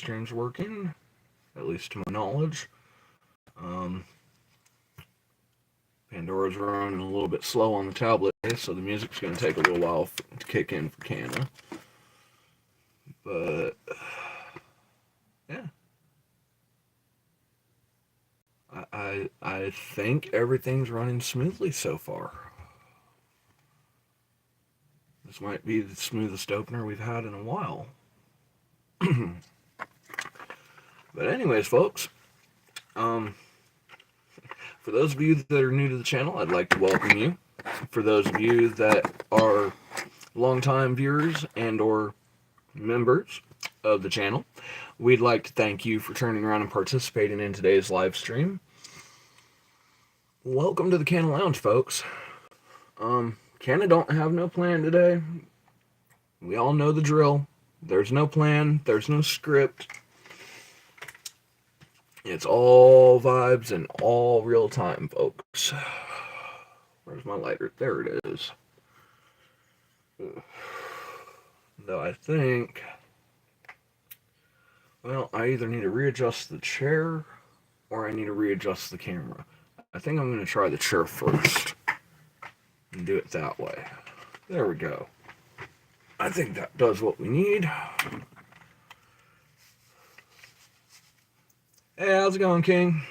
stream's working, at least to my knowledge. Pandora's running a little bit slow on the tablet, so the music's going to take a little while to kick in for Canna. But, yeah. I think everything's running smoothly so far. This might be the smoothest opener we've had in a while. But anyways, folks, for those of you that are new to the channel, I'd like to welcome you. For those of you that are longtime viewers and or members of the channel, we'd like to thank you for turning around and participating in today's live stream. Welcome to the Canna Lounge, folks. Canna don't have no plan today. We all know the drill. There's no plan. There's no script. It's all vibes and all real time, folks. Where's my lighter? There it is. Though I think, well, I either need to readjust the chair or I need to readjust the camera. I think I'm going to try the chair first and do it that way. There we go. I think that does what we need. Hey, how's it going, King?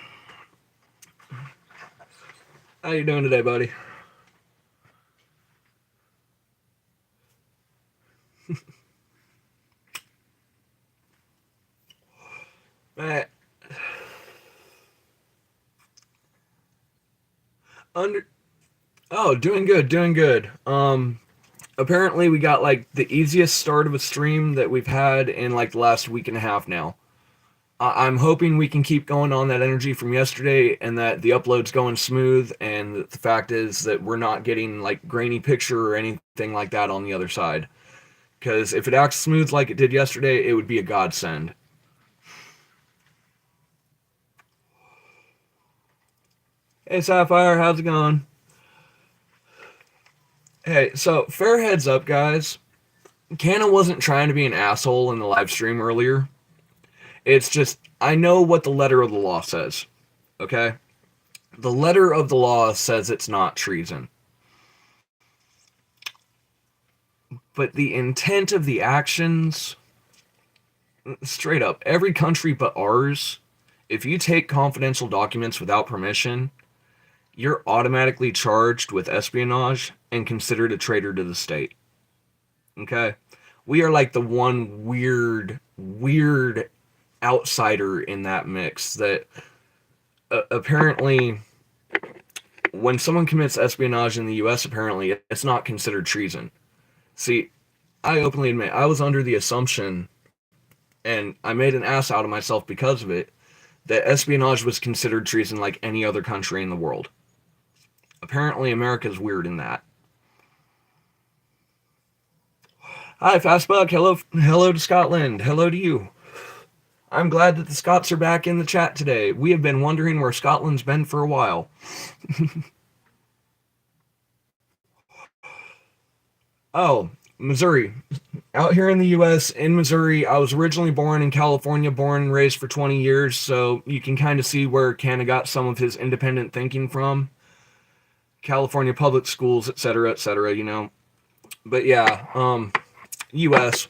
How you doing today, buddy? Matt. Oh, doing good, doing good. Apparently we got like the easiest start of a stream that we've had in like the last week and a half now. I'm hoping we can keep going on that energy from yesterday and that the upload's going smooth, and the fact is that we're not getting like grainy picture or anything like that on the other side. Because if it acts smooth like it did yesterday, it would be a godsend. Hey Sapphire, how's it going? Hey, so fair heads up, guys. Canna wasn't trying to be an asshole in the live stream earlier. It's just, I know what the letter of the law says, okay? The letter of the law says it's not treason. But the intent of the actions, straight up, every country but ours, if you take confidential documents without permission, you're automatically charged with espionage and considered a traitor to the state. Okay? We are like the one weird outsider in that mix that apparently when someone commits espionage in the US, apparently it's not considered treason. See, I openly admit I was under the assumption, and I made an ass out of myself because of it, that espionage was considered treason like any other country in the world. Apparently America's weird in that. Hi Fastbuck, hello to Scotland, hello to you. I'm glad that the Scots are back in the chat today. We have been wondering where Scotland's been for a while. Oh, Missouri. Out here in the U.S., in Missouri. I was originally born in California, born and raised for 20 years, so you can kind of see where Canna got some of his independent thinking from. California public schools, etc., you know. But yeah, U.S.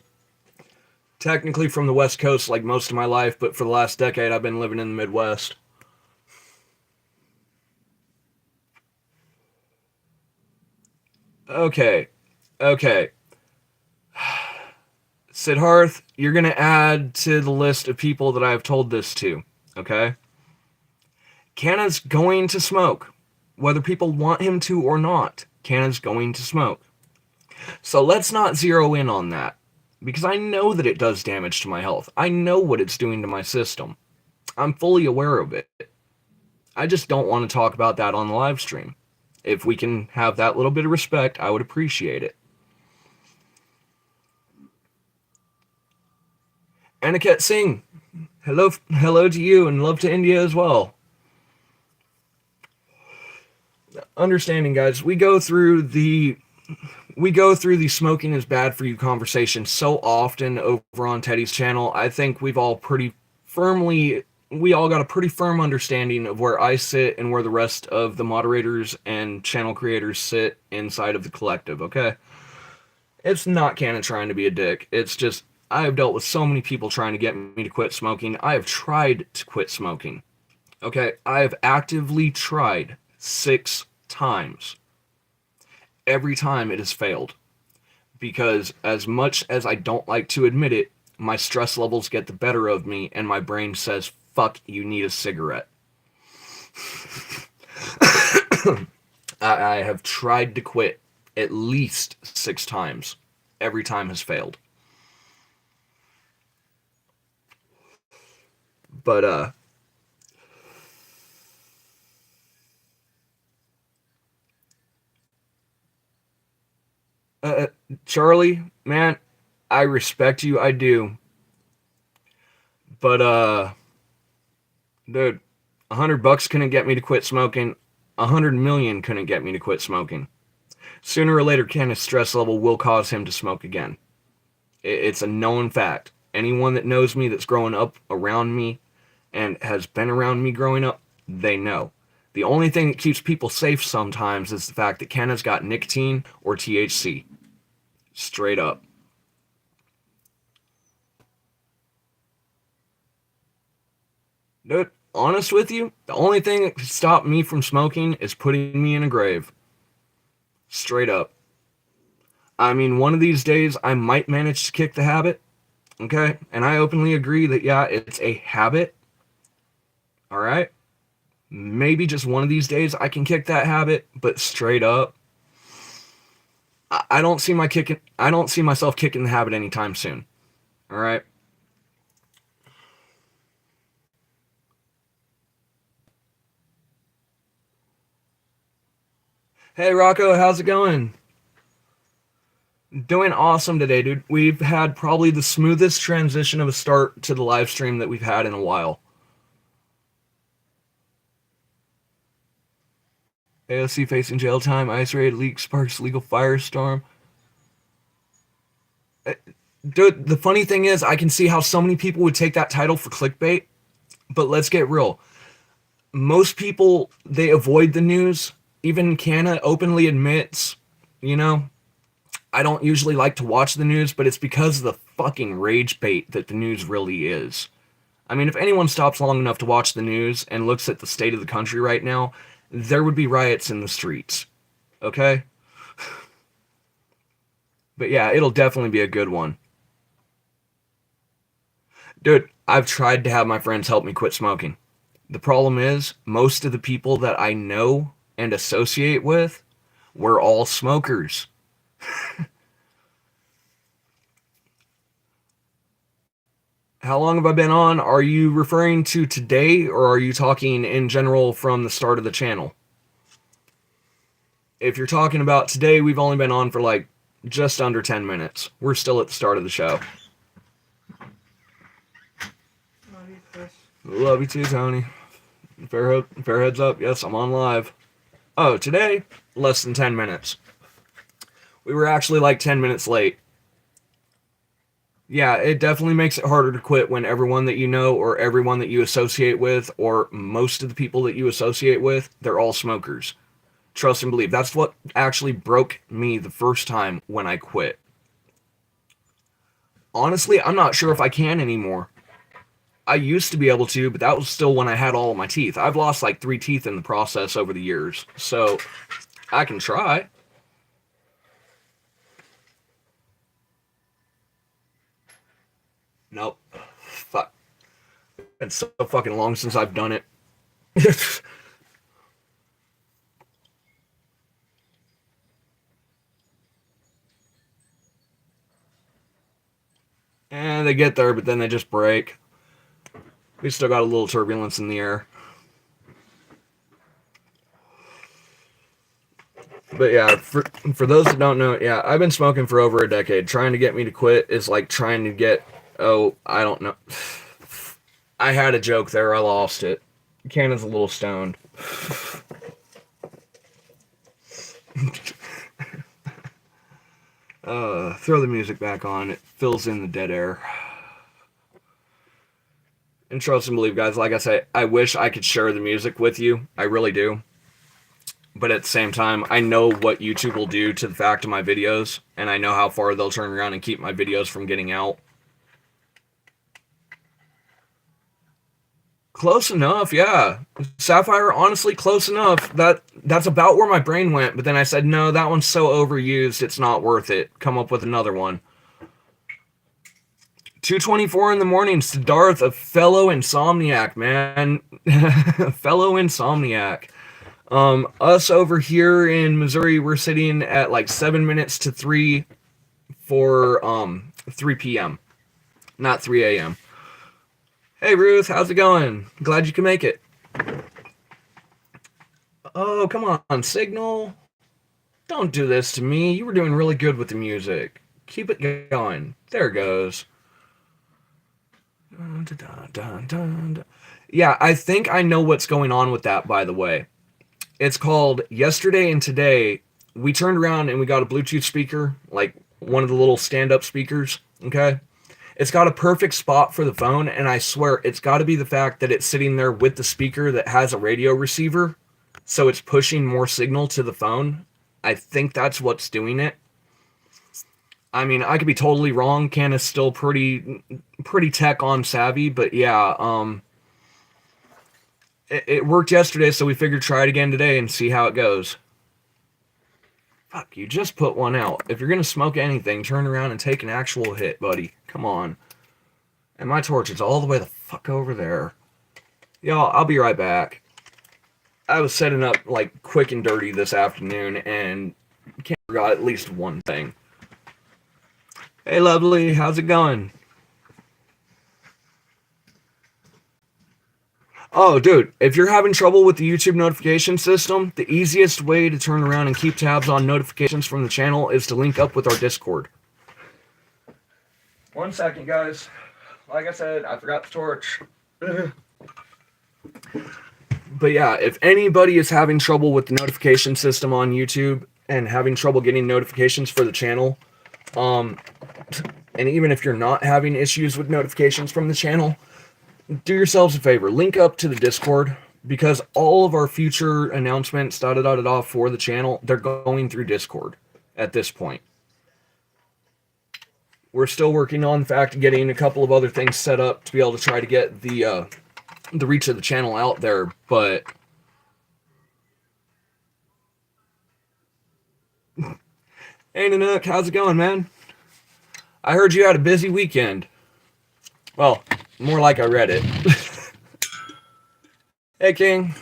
Technically from the West Coast like most of my life, but for the last decade I've been living in the Midwest. Okay. Siddharth, you're going to add to the list of people that I've told this to, okay? Canna's going to smoke. Whether people want him to or not, Canna's going to smoke. So let's not zero in on that, because I know that it does damage to my health. I know what it's doing to my system. I'm fully aware of it. I just don't want to talk about that on the live stream. If we can have that little bit of respect, I would appreciate it. Aniket Singh, hello to you, and love to India as well. Understanding, guys, we go through the we go through the smoking is bad for you conversation so often over on Teddy's channel. I think we all got a pretty firm understanding of where I sit and where the rest of the moderators and channel creators sit inside of the collective, okay? It's not Canna trying to be a dick. It's just, I have dealt with so many people trying to get me to quit smoking. I have tried to quit smoking, okay? I have actively tried 6 times. Every time it has failed. Because as much as I don't like to admit it, my stress levels get the better of me and my brain says, fuck, you need a cigarette. I have tried to quit at least 6 times. Every time has failed. But, uh, Charlie, man, I respect you, I do. But, dude, $100 couldn't get me to quit smoking. 100 million couldn't get me to quit smoking. Sooner or later, Kenneth's stress level will cause him to smoke again. It's a known fact. Anyone that knows me that's growing up around me and has been around me growing up, they know. The only thing that keeps people safe sometimes is the fact that Kenna's got nicotine or THC. Straight up. Dude, honest with you, the only thing that could stop me from smoking is putting me in a grave. Straight up. I mean, one of these days I might manage to kick the habit, okay? And I openly agree that, yeah, it's a habit, alright? Maybe just one of these days I can kick that habit, but straight up, I don't see myself kicking the habit anytime soon, alright? Hey, Rocco, how's it going? Doing awesome today, dude. We've had probably the smoothest transition of a start to the live stream that we've had in a while. AOC facing jail time, ICE raid, leak sparks, legal firestorm. Dude, the funny thing is, I can see how so many people would take that title for clickbait, but let's get real. Most people, they avoid the news. Even Canna openly admits, you know, I don't usually like to watch the news, but it's because of the fucking rage bait that the news really is. I mean, if anyone stops long enough to watch the news and looks at the state of the country right now, there would be riots in the streets. Okay? But yeah, it'll definitely be a good one. Dude, I've tried to have my friends help me quit smoking. The problem is, most of the people that I know and associate with, we're all smokers. How long have I been on? Are you referring to today, or are you talking in general from the start of the channel? If you're talking about today, we've only been on for like just under 10 minutes. We're still at the start of the show. Love you, Chris. Love you too, Tony. Fair heads up. Yes, I'm on live. Oh, today, less than 10 minutes. We were actually like 10 minutes late. Yeah, it definitely makes it harder to quit when everyone that you know or everyone that you associate with or most of the people that you associate with, they're all smokers. Trust and believe. That's what actually broke me the first time when I quit. Honestly, I'm not sure if I can anymore. I used to be able to, but that was still when I had all of my teeth. I've lost like 3 teeth in the process over the years, so I can try. Nope. Fuck. It's so fucking long since I've done it. And they get there, but then they just break. We still got a little turbulence in the air. But yeah, for those that don't know, yeah, I've been smoking for over a decade. Trying to get me to quit is like trying to get, oh, I don't know. I had a joke there, I lost it. Cannon's a little stoned. Throw the music back on. It fills in the dead air. And trust and believe, guys, like I say, I wish I could share the music with you. I really do. But at the same time, I know what YouTube will do to the fact of my videos, and I know how far they'll turn around and keep my videos from getting out. Close enough, yeah. Sapphire, honestly, close enough. That's about where my brain went, but then I said, no, that one's so overused, it's not worth it. Come up with another one. 2:24 in the morning, Siddharth, a fellow insomniac, man. Fellow insomniac. Us over here in Missouri, we're sitting at like 7 minutes to 3 for 3 p.m. Not 3 a.m. Hey Ruth, how's it going? Glad you can make it. Oh, come on, Signal. Don't do this to me. You were doing really good with the music. Keep it going. There it goes. Yeah, I think I know what's going on with that, by the way. It's called Yesterday and Today. We turned around and we got a Bluetooth speaker, like one of the little stand-up speakers, okay? It's got a perfect spot for the phone, and I swear it's got to be the fact that it's sitting there with the speaker that has a radio receiver, so it's pushing more signal to the phone. I think that's what's doing it. I mean, I could be totally wrong. Canna's still pretty tech on savvy, but yeah, it worked yesterday, so we figured try it again today and see how it goes. Fuck, you just put one out. If you're gonna smoke anything, turn around and take an actual hit, buddy. Come on. And my torch is all the way the fuck over there. Y'all, I'll be right back. I was setting up, like, quick and dirty this afternoon, and forgot at least one thing. Hey, lovely, how's it going? Oh, dude, if you're having trouble with the YouTube notification system, the easiest way to turn around and keep tabs on notifications from the channel is to link up with our Discord. 1 second, guys. Like I said, I forgot the torch. But yeah, if anybody is having trouble with the notification system on YouTube and having trouble getting notifications for the channel, and even if you're not having issues with notifications from the channel, do yourselves a favor, link up to the Discord, because all of our future announcements, for the channel, they're going through Discord at this point. We're still working on, in fact, getting a couple of other things set up to be able to try to get the reach of the channel out there, but hey Nanook, how's it going, man? I heard you had a busy weekend. Well, more like I read it. Hey, King.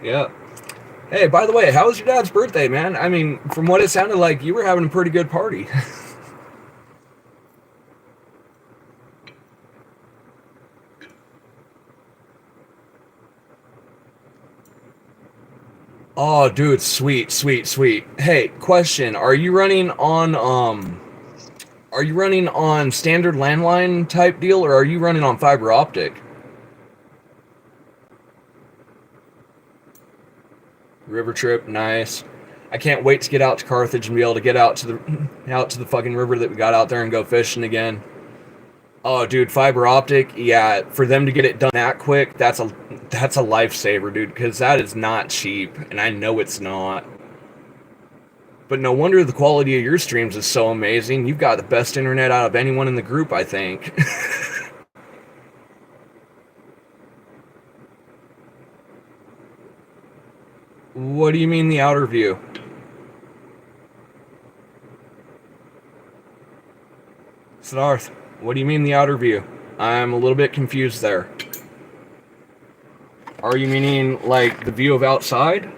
Yeah. Hey, by the way, how was your dad's birthday, man? I mean, from what it sounded like, you were having a pretty good party. Oh, dude, sweet, sweet, sweet. Hey, question, are you running on standard landline type deal, or are you running on fiber optic? River trip, nice. I can't wait to get out to Carthage and be able to get out to the fucking river that we got out there and go fishing again. Oh, dude, fiber optic, yeah, for them to get it done that quick, that's a lifesaver, dude, because that is not cheap, and I know it's not. But no wonder the quality of your streams is so amazing. You've got the best internet out of anyone in the group, I think. What do you mean the outer view? Siddharth, what do you mean the outer view? I'm a little bit confused there. Are you meaning, like, the view of outside?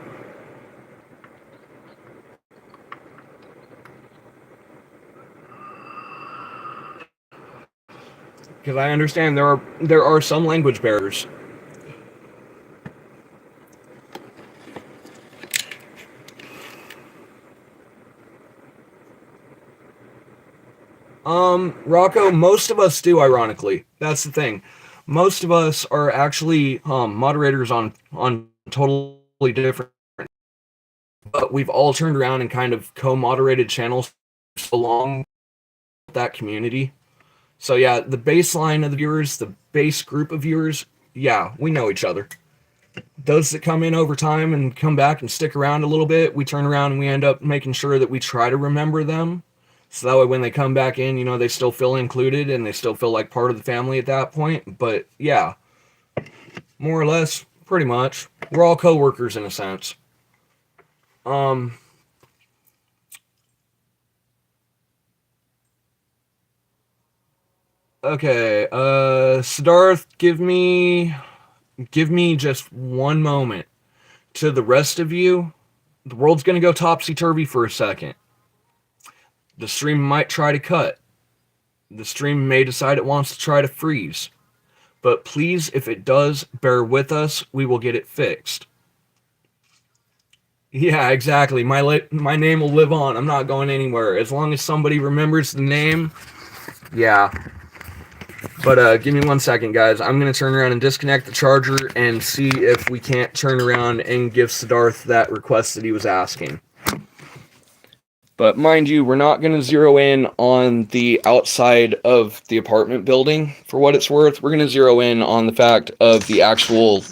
Because I understand there are some language barriers. Rocco, most of us do, ironically. That's the thing. most of us are actually moderators on totally different, but we've all turned around and kind of co-moderated channels along that community. So yeah, the baseline of the viewers, the base group of viewers, yeah, we know each other. Those that come in over time and come back and stick around a little bit, we turn around and we end up making sure that we try to remember them. So that way when they come back in, they still feel included and they still feel like part of the family at that point. But yeah, more or less, pretty much. We're all co-workers in a sense. Um, okay, Siddharth, give me just one moment. To the rest of you, the world's gonna go topsy-turvy for a second. The stream might try to cut. The stream may decide it wants to try to freeze. But please, if it does, bear with us. We will get it fixed. Yeah, exactly. My name will live on. I'm not going anywhere. As long as somebody remembers the name, yeah. But give me 1 second, guys. I'm going to turn around and disconnect the charger and see if we can't turn around and give Siddharth that request that he was asking. But mind you, we're not going to zero in on the outside of the apartment building for what it's worth. We're going to zero in on the fact of the actual,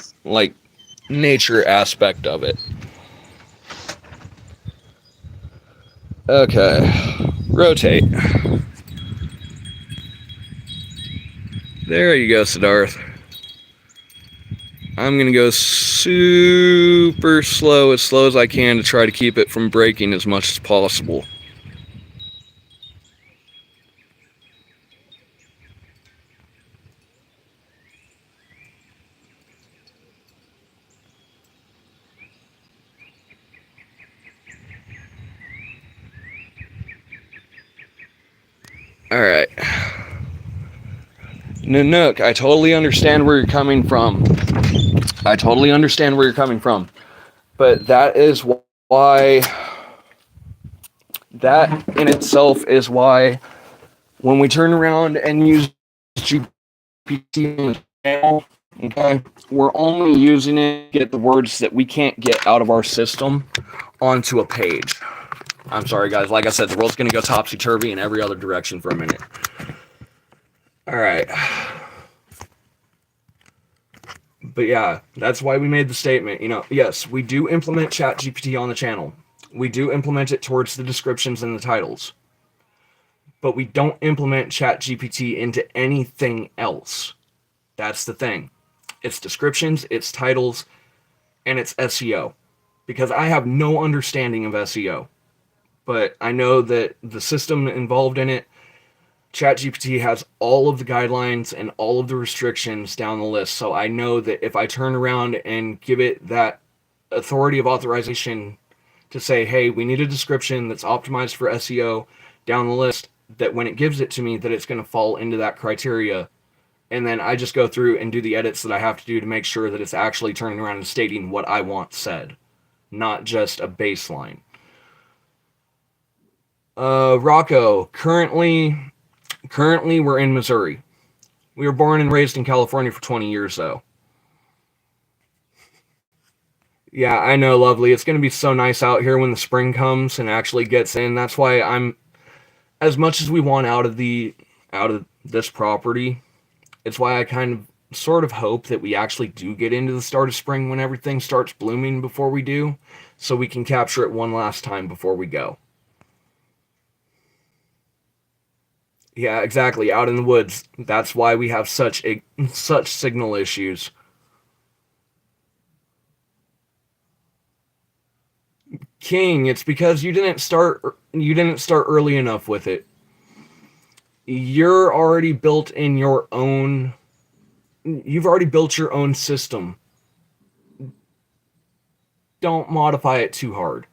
nature aspect of it. Okay. Rotate. There you go, Siddharth. I'm going to go super slow as I can to try to keep it from breaking as much as possible. Alright. Nanook, I totally understand where you're coming from. But that is why... That in itself is why when we turn around and use GPT on the channel, okay, we're only using it to get the words that we can't get out of our system onto a page. I'm sorry, guys. Like I said, the world's going to go topsy-turvy in every other direction for a minute. All right. But yeah, that's why we made the statement. Yes, we do implement ChatGPT on the channel. We do implement it towards the descriptions and the titles. But we don't implement ChatGPT into anything else. That's the thing. It's descriptions, it's titles, and it's SEO. Because I have no understanding of SEO. But I know that the system involved in it, ChatGPT has all of the guidelines and all of the restrictions down the list. So I know that if I turn around and give it that authority of authorization to say, hey, we need a description that's optimized for SEO down the list, that when it gives it to me, that it's going to fall into that criteria. And then I just go through and do the edits that I have to do to make sure that it's actually turning around and stating what I want said, not just a baseline. Rocco, currently we're in Missouri. We were born and raised in California for 20 years, though. Yeah, I know, lovely. It's going to be so nice out here when the spring comes and actually gets in. That's why I'm, as much as we want out of this property, it's why I kind of sort of hope that we actually do get into the start of spring when everything starts blooming before we do, so we can capture it one last time before we go. Yeah, exactly. Out in the woods. That's why we have such signal issues. King, it's because you didn't start early enough with it. You're already built in your own You've already built your own system. Don't modify it too hard.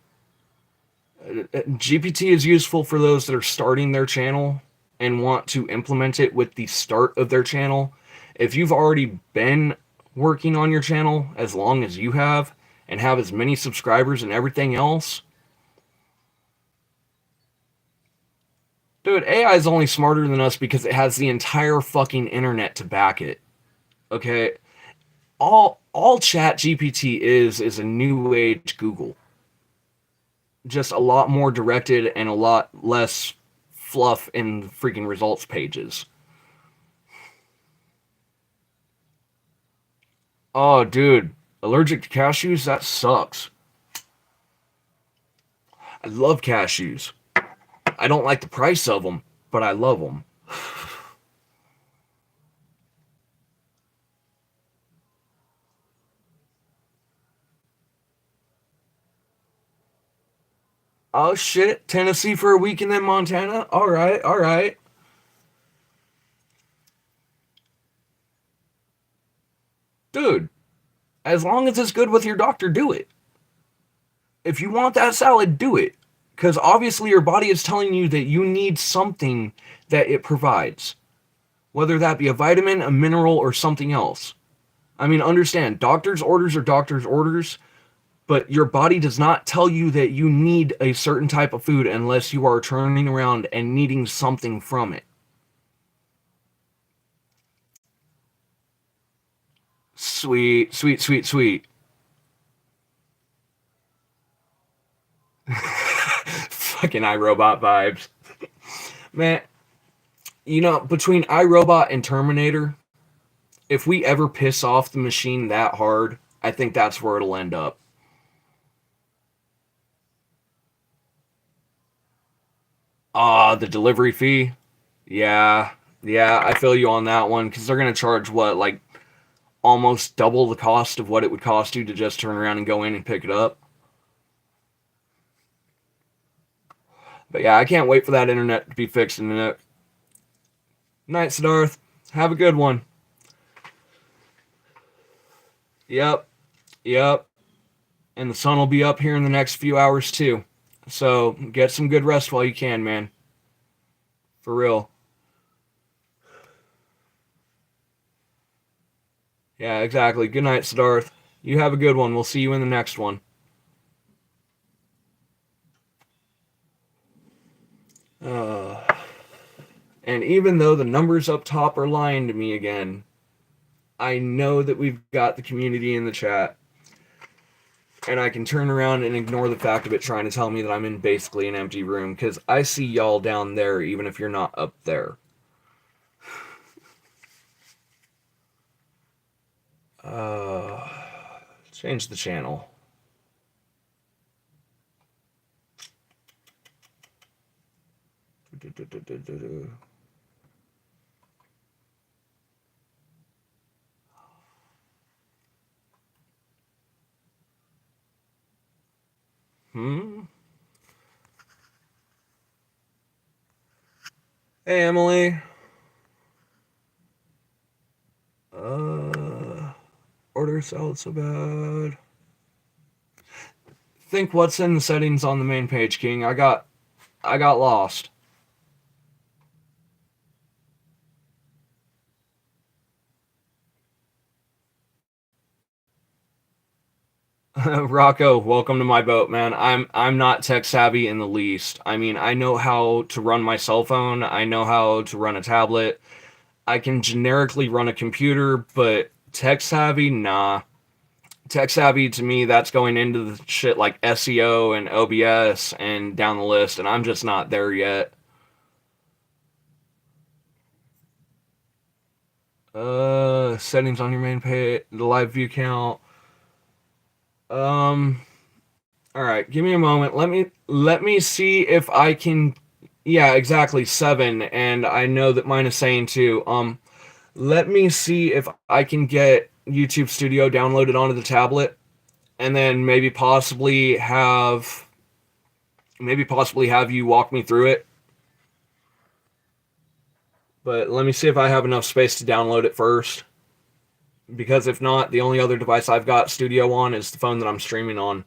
GPT is useful for those that are starting their channel and want to implement it with the start of their channel. If you've already been working on your channel as long as you have and have as many subscribers and everything else, dude, AI is only smarter than us because it has the entire fucking internet to back it. Okay, all Chat GPT is a new age Google, just a lot more directed and a lot less fluff in freaking results pages. Oh, dude, allergic to cashews? That sucks. I love cashews. I don't like the price of them, but I love them. Oh shit, Tennessee for a week and then Montana? Alright, alright. Dude, as long as it's good with your doctor, do it. If you want that salad, do it. Because obviously your body is telling you that you need something that it provides. Whether that be a vitamin, a mineral, or something else. I mean, understand, doctor's orders are doctor's orders, but your body does not tell you that you need a certain type of food unless you are turning around and needing something from it. Sweet, sweet, sweet, sweet. Fucking iRobot vibes. Man, between iRobot and Terminator, if we ever piss off the machine that hard, I think that's where it'll end up. The delivery fee? Yeah. Yeah, I feel you on that one because they're going to charge what, like almost double the cost of what it would cost you to just turn around and go in and pick it up. But yeah, I can't wait for that internet to be fixed in the night. Night, Siddharth. Have a good one. Yep. Yep. And the sun will be up here in the next few hours too. So get some good rest while you can, man. For real. Yeah, exactly. Good night, Siddharth. You have a good one. We'll see you in the next one. Uh, and even though the numbers up top are lying to me again, I know that we've got the community in the chat. And I can turn around and ignore the fact of it trying to tell me that I'm in basically an empty room because I see y'all down there even if you're not up there. Uh, Change the channel. Hmm? Hey, Emily. Order salad so bad. Think what's in the settings on the main page, King. I got lost. Rocco, welcome to my boat, man. I'm not tech savvy in the least. I mean, I know how to run my cell phone. I know how to run a tablet. I can generically run a computer, but tech savvy, nah. Tech savvy to me, that's going into the shit like SEO and OBS and down the list, and I'm just not there yet. Settings on your main page, the live view count. Um, all right, give me a moment. Let me see if I can. Yeah, exactly 7, and I know that mine is saying 2. Let me see if I can get YouTube Studio downloaded onto the tablet, and then maybe possibly have you walk me through it. But let me see if I have enough space to download it first. Because if not, the only other device I've got Studio on is the phone that I'm streaming on.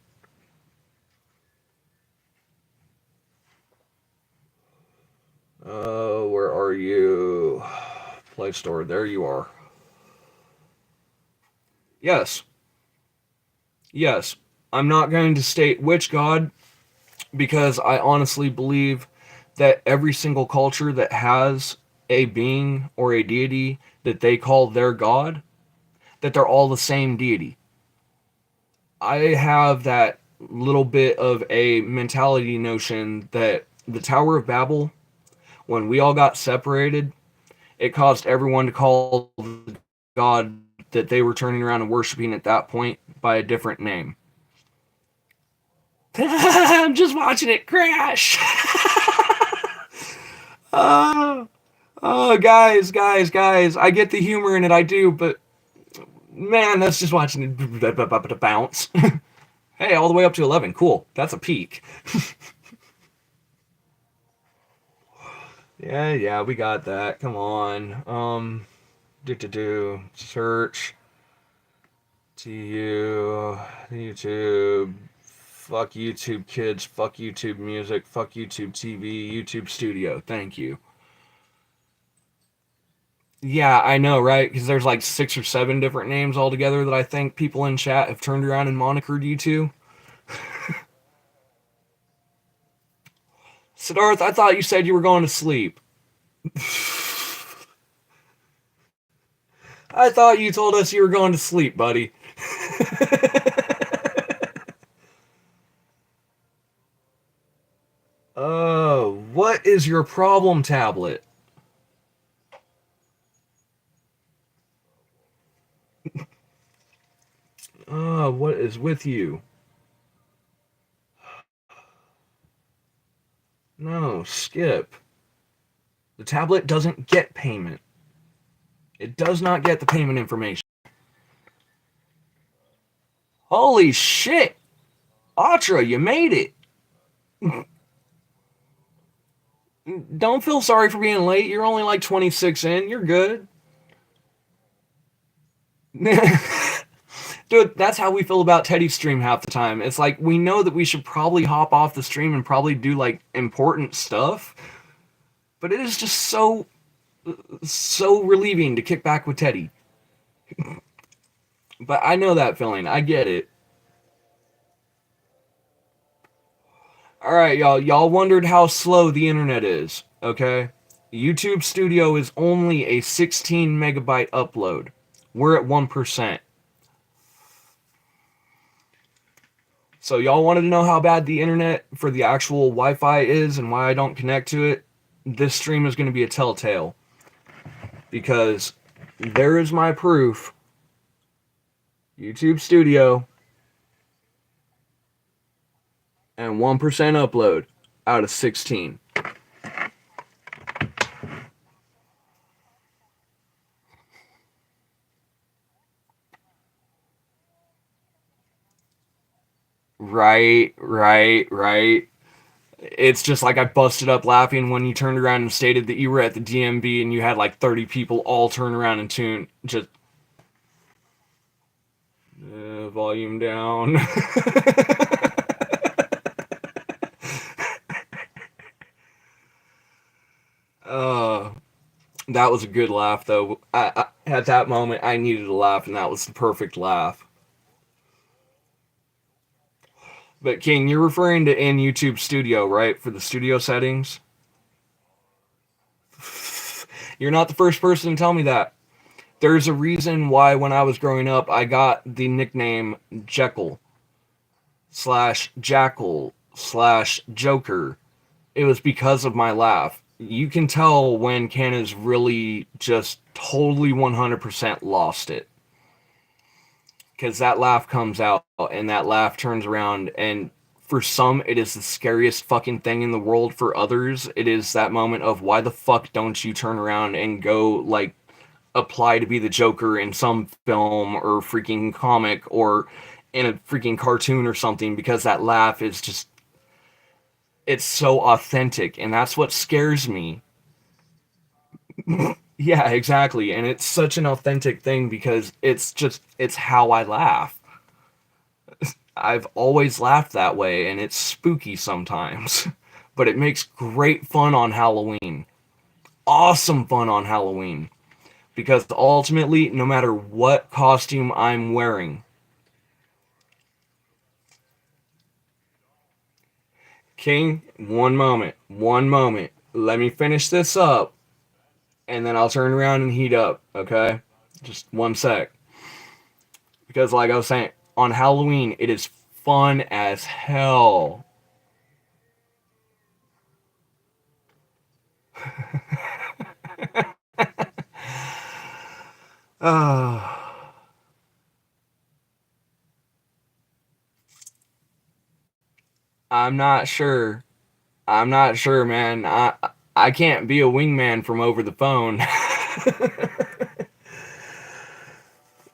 Where are you? Play Store. There you are. Yes. Yes. I'm not going to state which god because I honestly believe that every single culture that has a being or a deity that they call their god that they're all the same deity. I have that little bit of a mentality notion that the Tower of Babel, when we all got separated, it caused everyone to call the god that they were turning around and worshiping at that point by a different name. I'm just watching it crash. Oh, oh, guys. I get the humor in it, I do, but man, that's just watching it bounce. Hey, all the way up to 11. Cool. That's a peak. Yeah, we got that. Come on. Search. TU. YouTube. Fuck YouTube Kids. Fuck YouTube Music. Fuck YouTube TV. YouTube Studio. Thank you. Yeah, I know, right? Because there's like 6 or 7 different names altogether that I think people in chat have turned around and monikered you to. Siddharth, I thought you said you were going to sleep. I thought you told us you were going to sleep, buddy. Oh, what is your problem, tablet? Oh, what is with you? No, skip. The tablet doesn't get payment. It does not get the payment information. Holy shit! Atra, you made it! Don't feel sorry for being late. You're only like 26 in. You're good. Dude, that's how we feel about Teddy's stream half the time. It's like, we know that we should probably hop off the stream and probably do, like, important stuff. But it is just so relieving to kick back with Teddy. But I know that feeling. I get it. Alright, y'all. Y'all wondered how slow the internet is, okay? YouTube Studio is only a 16 megabyte upload. We're at 1%. So y'all wanted to know how bad the internet for the actual Wi-Fi is and why I don't connect to it? This stream is going to be a telltale. Because there is my proof. YouTube Studio. And 1% upload out of 16. Right. It's just like I busted up laughing when you turned around and stated that you were at the DMV and you had like 30 people all turn around and tune. Just. Volume down. That was a good laugh, though. At that moment, I needed a laugh, and that was the perfect laugh. But King, you're referring to in YouTube Studio, right? For the studio settings? You're not the first person to tell me that. There's a reason why when I was growing up, I got the nickname Jekyll / Jackal / Joker. It was because of my laugh. You can tell when Canna's really just totally 100% lost it. Because that laugh comes out, and that laugh turns around, and for some, it is the scariest fucking thing in the world. For others, it is that moment of, why the fuck don't you turn around and go, like, apply to be the Joker in some film or freaking comic or in a freaking cartoon or something, because that laugh is just, it's so authentic, and that's what scares me. Yeah, exactly. And it's such an authentic thing because it's how I laugh. I've always laughed that way, and it's spooky sometimes. But it makes great fun on Halloween. Awesome fun on Halloween. Because ultimately, no matter what costume I'm wearing, King, one moment. Let me finish this up, and then I'll turn around and heat up, okay? Just one sec. Because, like I was saying, on Halloween, it is fun as hell. uh, I'm not sure. I'm not sure, man. I can't be a wingman from over the phone.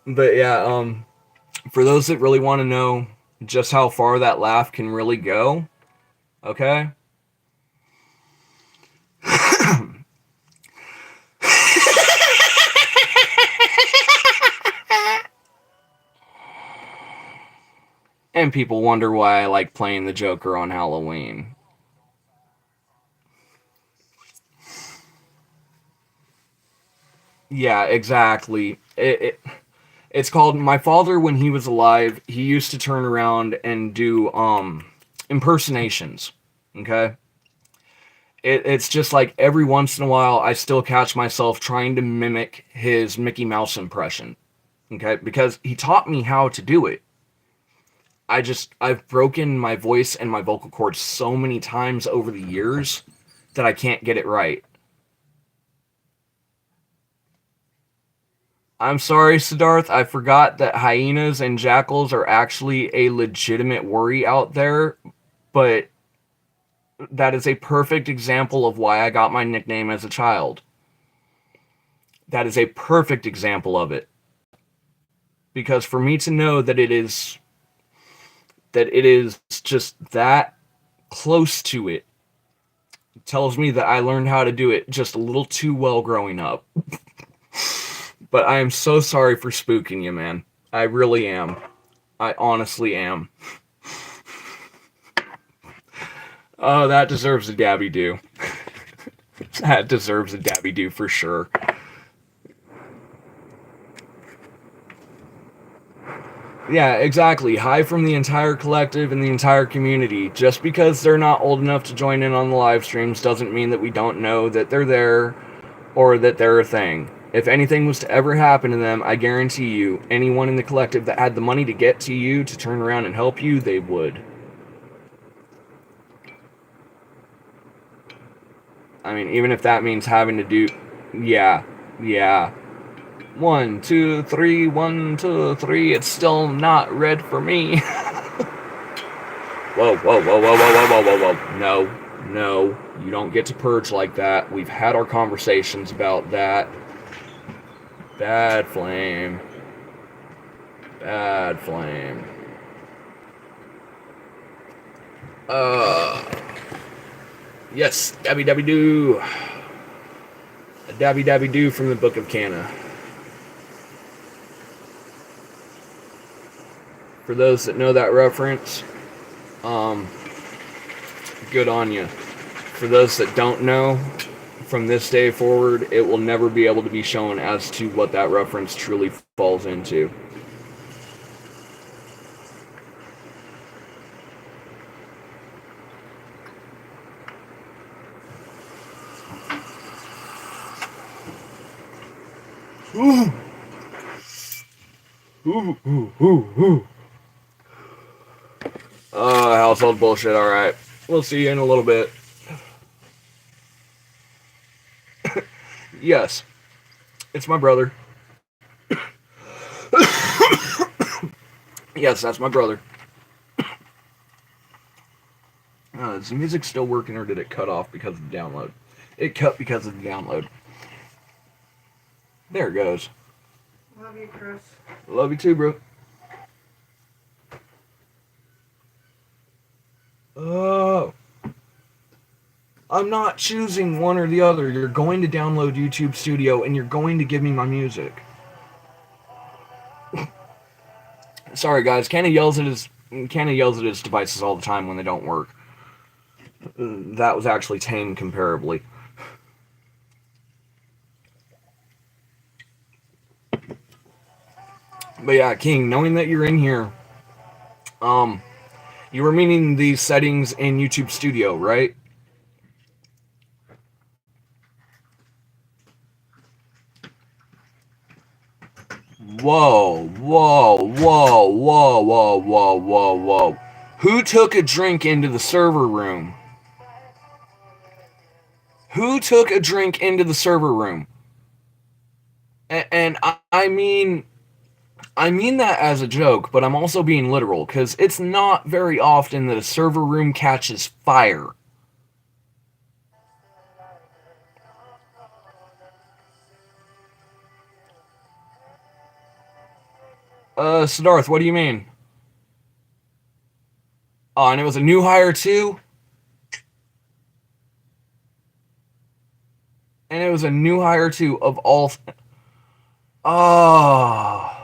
But yeah, for those that really want to know just how far that laugh can really go, okay? And people wonder why I like playing the Joker on Halloween. Yeah, exactly. It's called My Father When He Was Alive. He used to turn around and do impersonations. Okay? It's just like every once in a while I still catch myself trying to mimic his Mickey Mouse impression. Okay? Because he taught me how to do it. I've broken my voice and my vocal cords so many times over the years that I can't get it right. I'm sorry, Siddharth. I forgot that hyenas and jackals are actually a legitimate worry out there, but that is a perfect example of why I got my nickname as a child. That is a perfect example of it. Because for me to know that it is just that close to it tells me that I learned how to do it just a little too well growing up. But I am so sorry for spooking you, man. I really am. I honestly am. Oh, that deserves a dabby do. That deserves a dabby do for sure. Yeah, exactly. Hi from the entire collective and the entire community. Just because they're not old enough to join in on the live streams doesn't mean that we don't know that they're there or that they're a thing. If anything was to ever happen to them, I guarantee you, anyone in the collective that had the money to get to you to turn around and help you, they would. I mean, even if that means having to do. Yeah, yeah. 1, 2, 3, 1, 2, 3. It's still not red for me. Whoa, whoa, whoa, whoa, whoa, whoa, whoa, whoa. No, no. You don't get to purge like that. We've had our conversations about that. Bad flame. Bad flame. Uh. Yes, dabby dabby doo. A dabby dabby doo from the Book of Canna. For those that know that reference, good on you. For those that don't know, from this day forward, it will never be able to be shown as to what that reference truly falls into. Ooh. Ooh, ooh, ooh, ooh. Household bullshit, alright. We'll see you in a little bit. Yes, it's my brother. Yes, that's my brother. Is the music still working or did it cut off because of the download? It cut because of the download. There it goes. Love you, Chris. Love you too, bro. Oh. I'm not choosing one or the other. You're going to download YouTube Studio and you're going to give me my music. Sorry guys, Canna yells at his devices all the time when they don't work. That was actually tame comparably. But yeah, King, knowing that you're in here, you were meaning these settings in YouTube Studio, right? Whoa, whoa, Whoa, whoa, whoa, whoa, whoa, whoa. Who took a drink into the server room? Who took a drink into the server room? And I mean that as a joke, but I'm also being literal because it's not very often that a server room catches fire. Siddharth, what do you mean? Oh, and it was a new hire too? And it was a new hire too of all. Oh.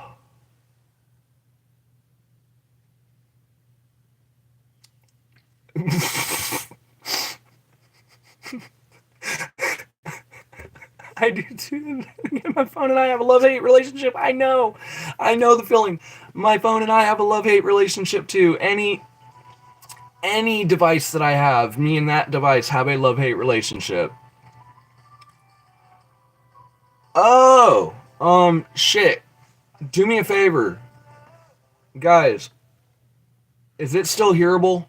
I do too. My phone and I have a love-hate relationship. I know. I know the feeling. My phone and I have a love-hate relationship too. Any device that I have, me and that device have a love-hate relationship. Oh, shit. Do me a favor, guys. Is it still hearable?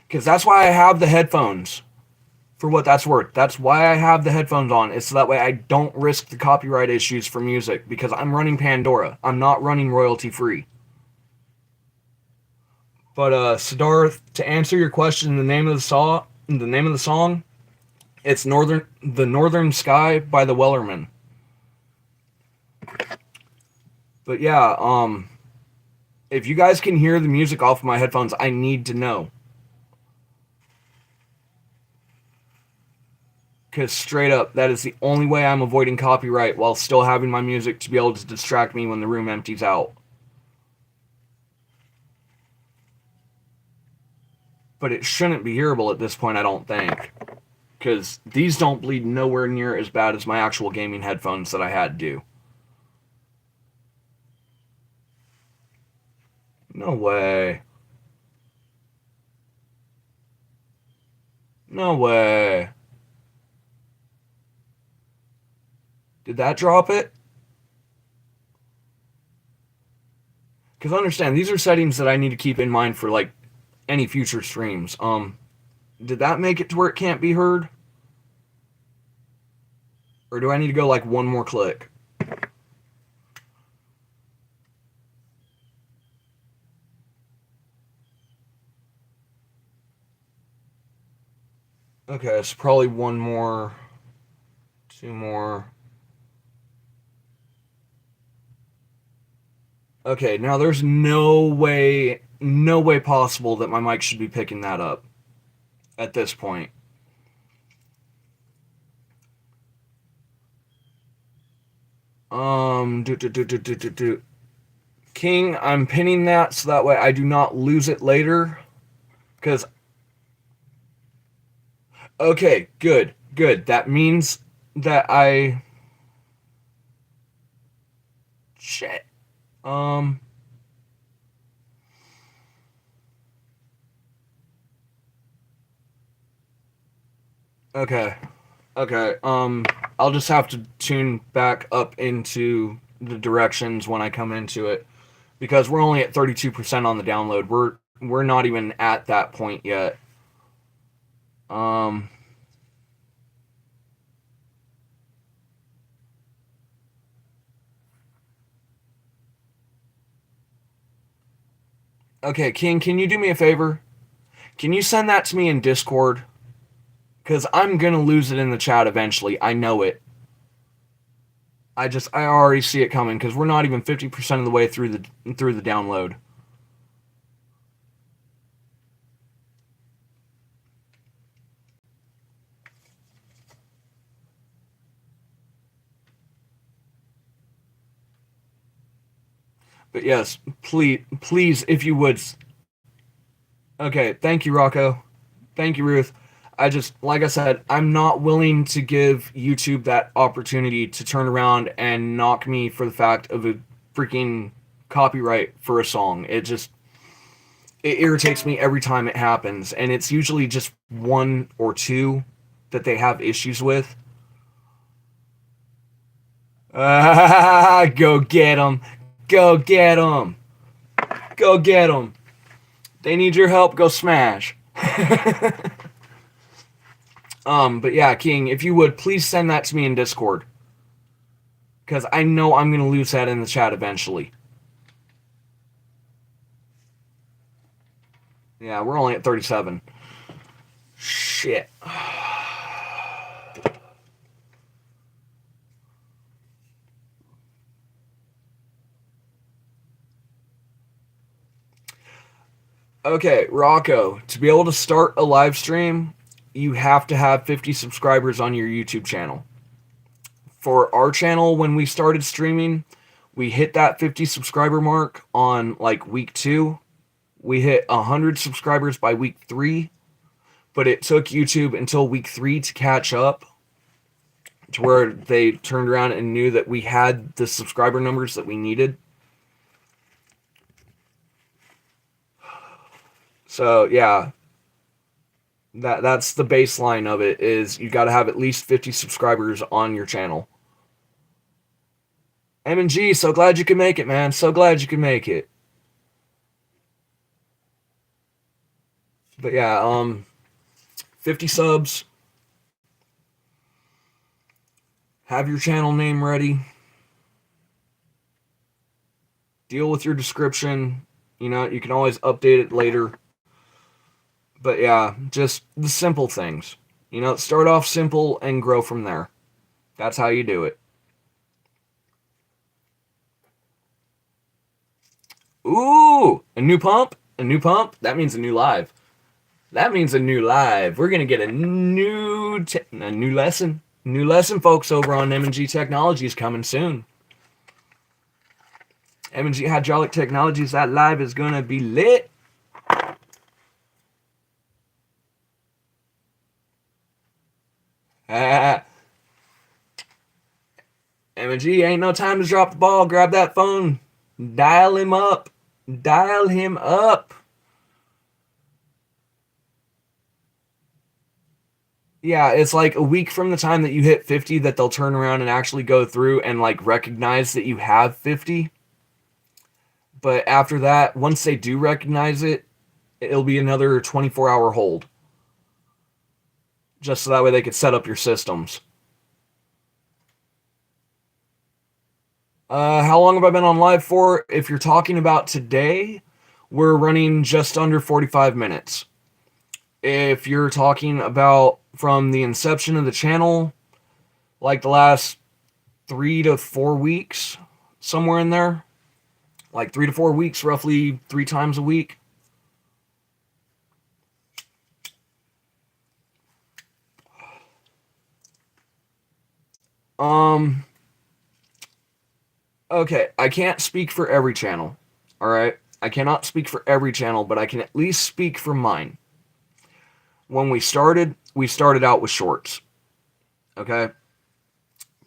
Because that's why I have the headphones. For what that's worth. That's why I have the headphones on. Is so that way I don't risk the copyright issues for music. Because I'm running Pandora. I'm not running royalty free. But Siddharth, to answer your question, the name of the song, it's the Northern Sky by the Wellerman. But yeah, if you guys can hear the music off of my headphones, I need to know. Because straight up, that is the only way I'm avoiding copyright while still having my music to be able to distract me when the room empties out. But it shouldn't be hearable at this point, I don't think. Because these don't bleed nowhere near as bad as my actual gaming headphones that I had do. No way. No way. Did that drop it? Because understand, these are settings that I need to keep in mind for, like, any future streams. Did that make it to where it can't be heard? Or do I need to go, like, one more click? Okay, it's probably one more. Two more. Okay, now there's no way possible that my mic should be picking that up at this point. Do. King, I'm pinning that so that way I do not lose it later. Because, okay, good, good. That means that I. Shit. Um. Okay. Okay. I'll just have to tune back up into the directions when I come into it because we're only at 32% on the download. We're not even at that point yet. Um. Okay, King, can you do me a favor? Can you send that to me in Discord? Because I'm gonna lose it in the chat eventually. I know it. I already see it coming because we're not even 50% of the way through the download. But yes, please, if you would. Okay, thank you, Rocco. Thank you, Ruth. Like I said, I'm not willing to give YouTube that opportunity to turn around and knock me for the fact of a freaking copyright for a song. It irritates me every time it happens, and it's usually just one or two that they have issues with. Go get them. Go get them. Go get them. They need your help. Go smash. But yeah, King, if you would, please send that to me in Discord. Because I know I'm going to lose that in the chat eventually. Yeah, we're only at 37. Shit. Okay, Rocco, to be able to start a live stream, you have to have 50 subscribers on your YouTube channel. For our channel, when we started streaming, we hit that 50 subscriber mark on like week 2. We hit 100 subscribers by week 3, but it took YouTube until week 3 to catch up to where they turned around and knew that we had the subscriber numbers that we needed. So yeah, that's the baseline of it, is you got to have at least 50 subscribers on your channel. M&G, so glad you could make it, man. So glad you could make it. But yeah, 50 subs. Have your channel name ready. Deal with your description. You know, you can always update it later. But yeah, just the simple things. You know, start off simple and grow from there. That's how you do it. Ooh, a new pump? A new pump? That means a new live. That means a new live. We're going to get a new lesson. New lesson, folks, over on M&G Technologies coming soon. M&G Hydraulic Technologies, that live is going to be lit. M&G, ain't no time to drop the ball. Grab that phone. Dial him up. Dial him up. Yeah, it's like a week from the time that you hit 50 that they'll turn around and actually go through and like recognize that you have 50. But after that, once they do recognize it, it'll be another 24-hour hold. Just so that way they could set up your systems. How long have I been on live for? If you're talking about today, we're running just under 45 minutes. If you're talking about from the inception of the channel, like the last 3 to 4 weeks, somewhere in there, like 3 to 4 weeks, roughly 3 times a week. Okay, I can't speak for every channel, all right? I cannot speak for every channel, but I can at least speak for mine. When we started out with shorts, okay?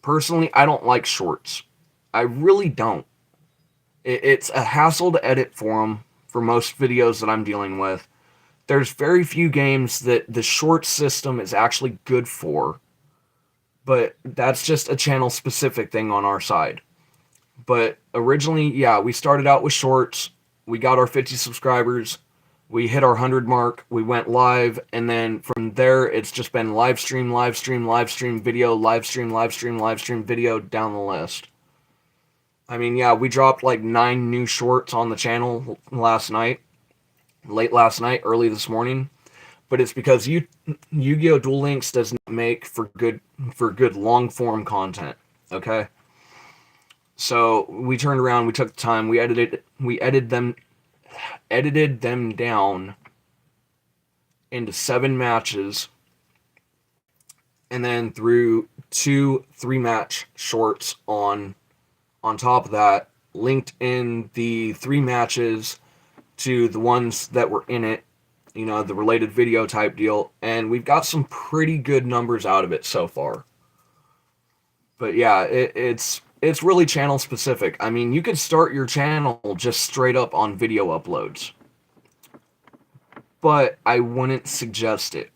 Personally, I don't like shorts. I really don't. It's a hassle to edit for them, for most videos that I'm dealing with. There's very few games that the short system is actually good for, but that's just a channel-specific thing on our side. But originally, yeah, we started out with shorts. We got our 50 subscribers. We hit our 100 mark. We went live. And then from there, it's just been live stream, live stream, live stream, video, live stream, live stream, live stream, video down the list. I mean, yeah, we dropped like 9 new shorts on the channel last night. Late last night, early this morning. But it's because Yu-Gi-Oh! Duel Links does not make for good long-form content. Okay? So we turned around, we took the time, we edited them down into 7 matches, and then threw 2 3-match shorts on top of that, linked in the 3 matches to the ones that were in it, you know, the related video type deal, and we've got some pretty good numbers out of it so far. But yeah, it's really channel specific. I mean, you could start your channel just straight up on video uploads, but I wouldn't suggest it.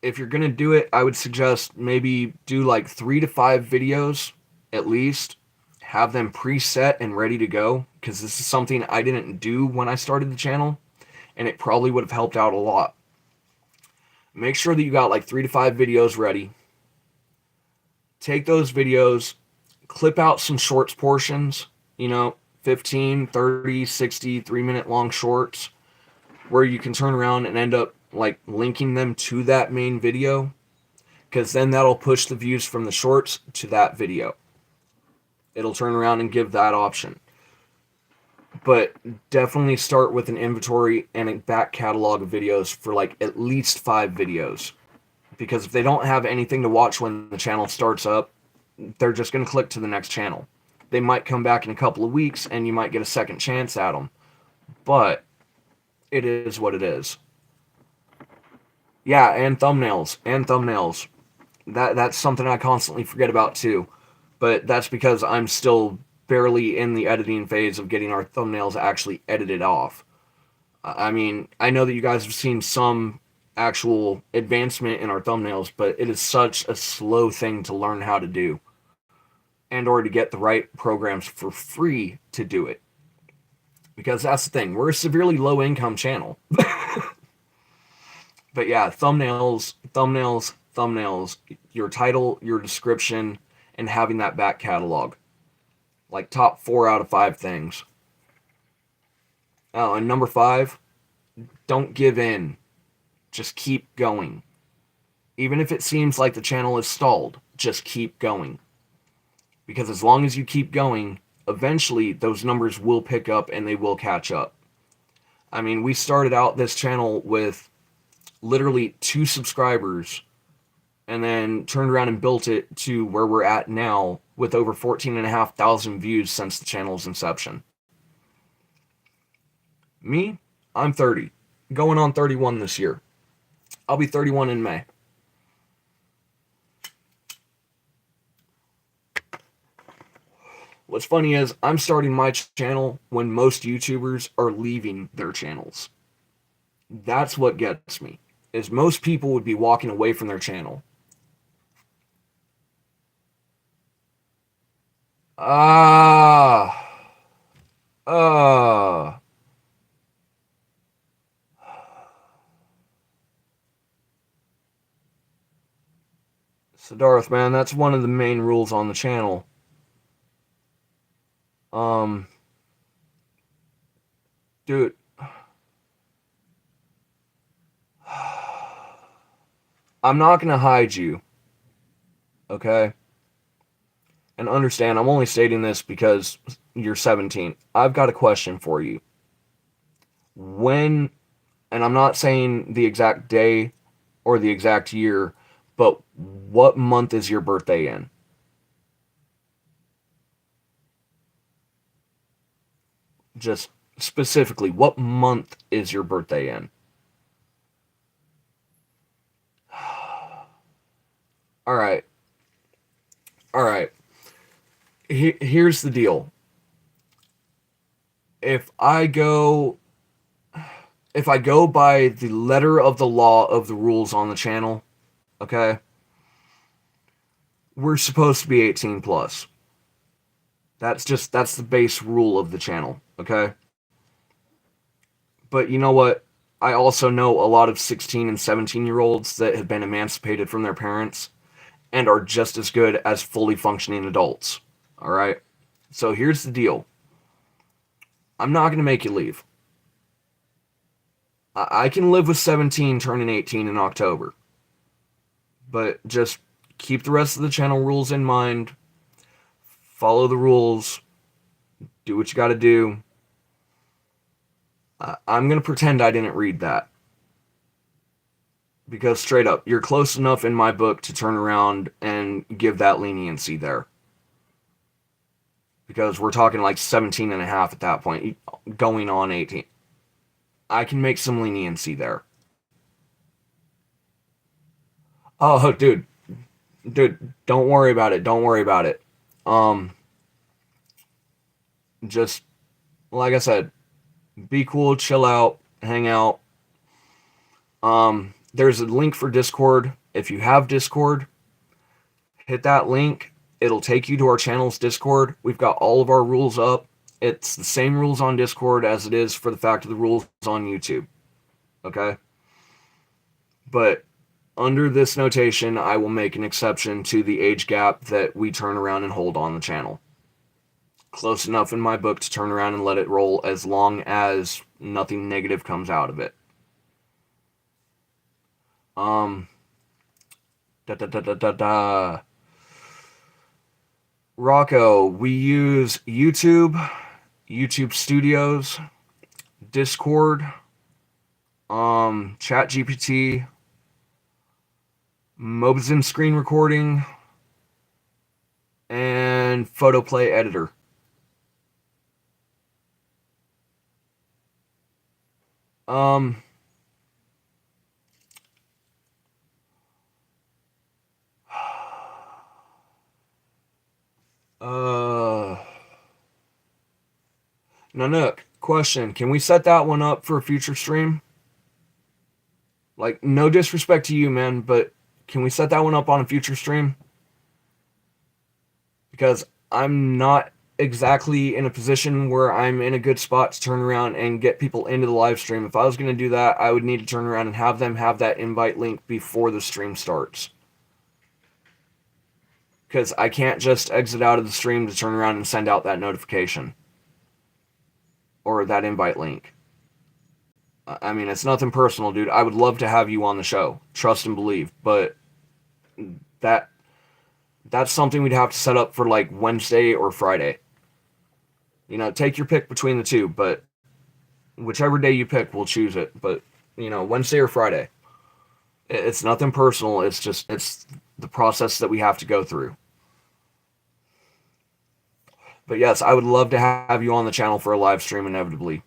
If you're gonna do it, I would suggest maybe do like 3 to 5 videos at least have them preset and ready to go, because this is something I didn't do when I started the channel, and it probably would have helped out a lot. Make sure that you got like 3 to 5 videos ready. Take those videos, clip out some shorts portions, 15, 30, 60, 3-minute long shorts, where you can turn around and end up like linking them to that main video, because then that'll push the views from the shorts to that video. It'll turn around and give that option. But definitely start with an inventory and a back catalog of videos for like at least 5 videos. Because if they don't have anything to watch when the channel starts up, they're just going to click to the next channel. They might come back in a couple of weeks and you might get a second chance at them. But it is what it is. Yeah, and thumbnails. That's something I constantly forget about too. But that's because I'm still barely in the editing phase of getting our thumbnails actually edited off. I mean, I know that you guys have seen some actual advancement in our thumbnails, but it is such a slow thing to learn how to do, and or to get the right programs for free to do it. Because that's the thing, we're a severely low income channel. But yeah, thumbnails, your title, your description, and having that back catalog. Like top 4 out of 5 things. Oh, and number 5, don't give in. Just keep going. Even if it seems like the channel is stalled, just keep going. Because as long as you keep going, eventually those numbers will pick up and they will catch up. I mean, we started out this channel with literally 2 subscribers and then turned around and built it to where we're at now with over 14,500 views since the channel's inception. Me, I'm 30, going on 31 this year. I'll be 31 in May. What's funny is I'm starting my channel when most YouTubers are leaving their channels. That's what gets me, is most people would be walking away from their channel. Ah. So Darth, man, that's one of the main rules on the channel. Dude. I'm not gonna hide you. Okay? And understand, I'm only stating this because you're 17. I've got a question for you. When, and I'm not saying the exact day or the exact year, but what month is your birthday in? Just specifically, what month is your birthday in? All right. All right. Here's the deal. If I go by the letter of the law of the rules on the channel, okay? We're supposed to be 18 plus. That's the base rule of the channel, okay? But you know what? I also know a lot of 16 and 17-year-olds that have been emancipated from their parents and are just as good as fully functioning adults. All right? So here's the deal. I'm not going to make you leave. I can live with 17 turning 18 in October. But just keep the rest of the channel rules in mind. Follow the rules. Do what you got to do. I'm going to pretend I didn't read that. Because straight up, you're close enough in my book to turn around and give that leniency there. Because we're talking like 17 and a half at that point, going on 18. I can make some leniency there. Oh, dude, don't worry about it. Don't worry about it. Just like I said, be cool, chill out, hang out. There's a link for Discord. If you have Discord, hit that link It'll take you to our channel's Discord. We've got all of our rules up. It's the same rules on Discord as it is for the fact of the rules on YouTube. Okay? But under this notation, I will make an exception to the age gap that we turn around and hold on the channel. Close enough in my book to turn around and let it roll as long as nothing negative comes out of it. Rocco, we use YouTube Studios, Discord, ChatGPT, Mobizen screen recording, and Photoplay editor. Nanook, question. Can we set that one up for a future stream? Like, no disrespect to you, man, but can we set that one up on a future stream? Because I'm not exactly in a position where I'm in a good spot to turn around and get people into the live stream. If I was going to do that, I would need to turn around and have them have that invite link before the stream starts. Because I can't just exit out of the stream to turn around and send out that notification. Or that invite link. I mean, it's nothing personal, dude. I would love to have you on the show. Trust and believe. But that's something we'd have to set up for like Wednesday or Friday. You know, take your pick between the two, but whichever day you pick, we'll choose it. But, you know, Wednesday or Friday. It's nothing personal. It's the process that we have to go through. But yes, I would love to have you on the channel for a live stream inevitably.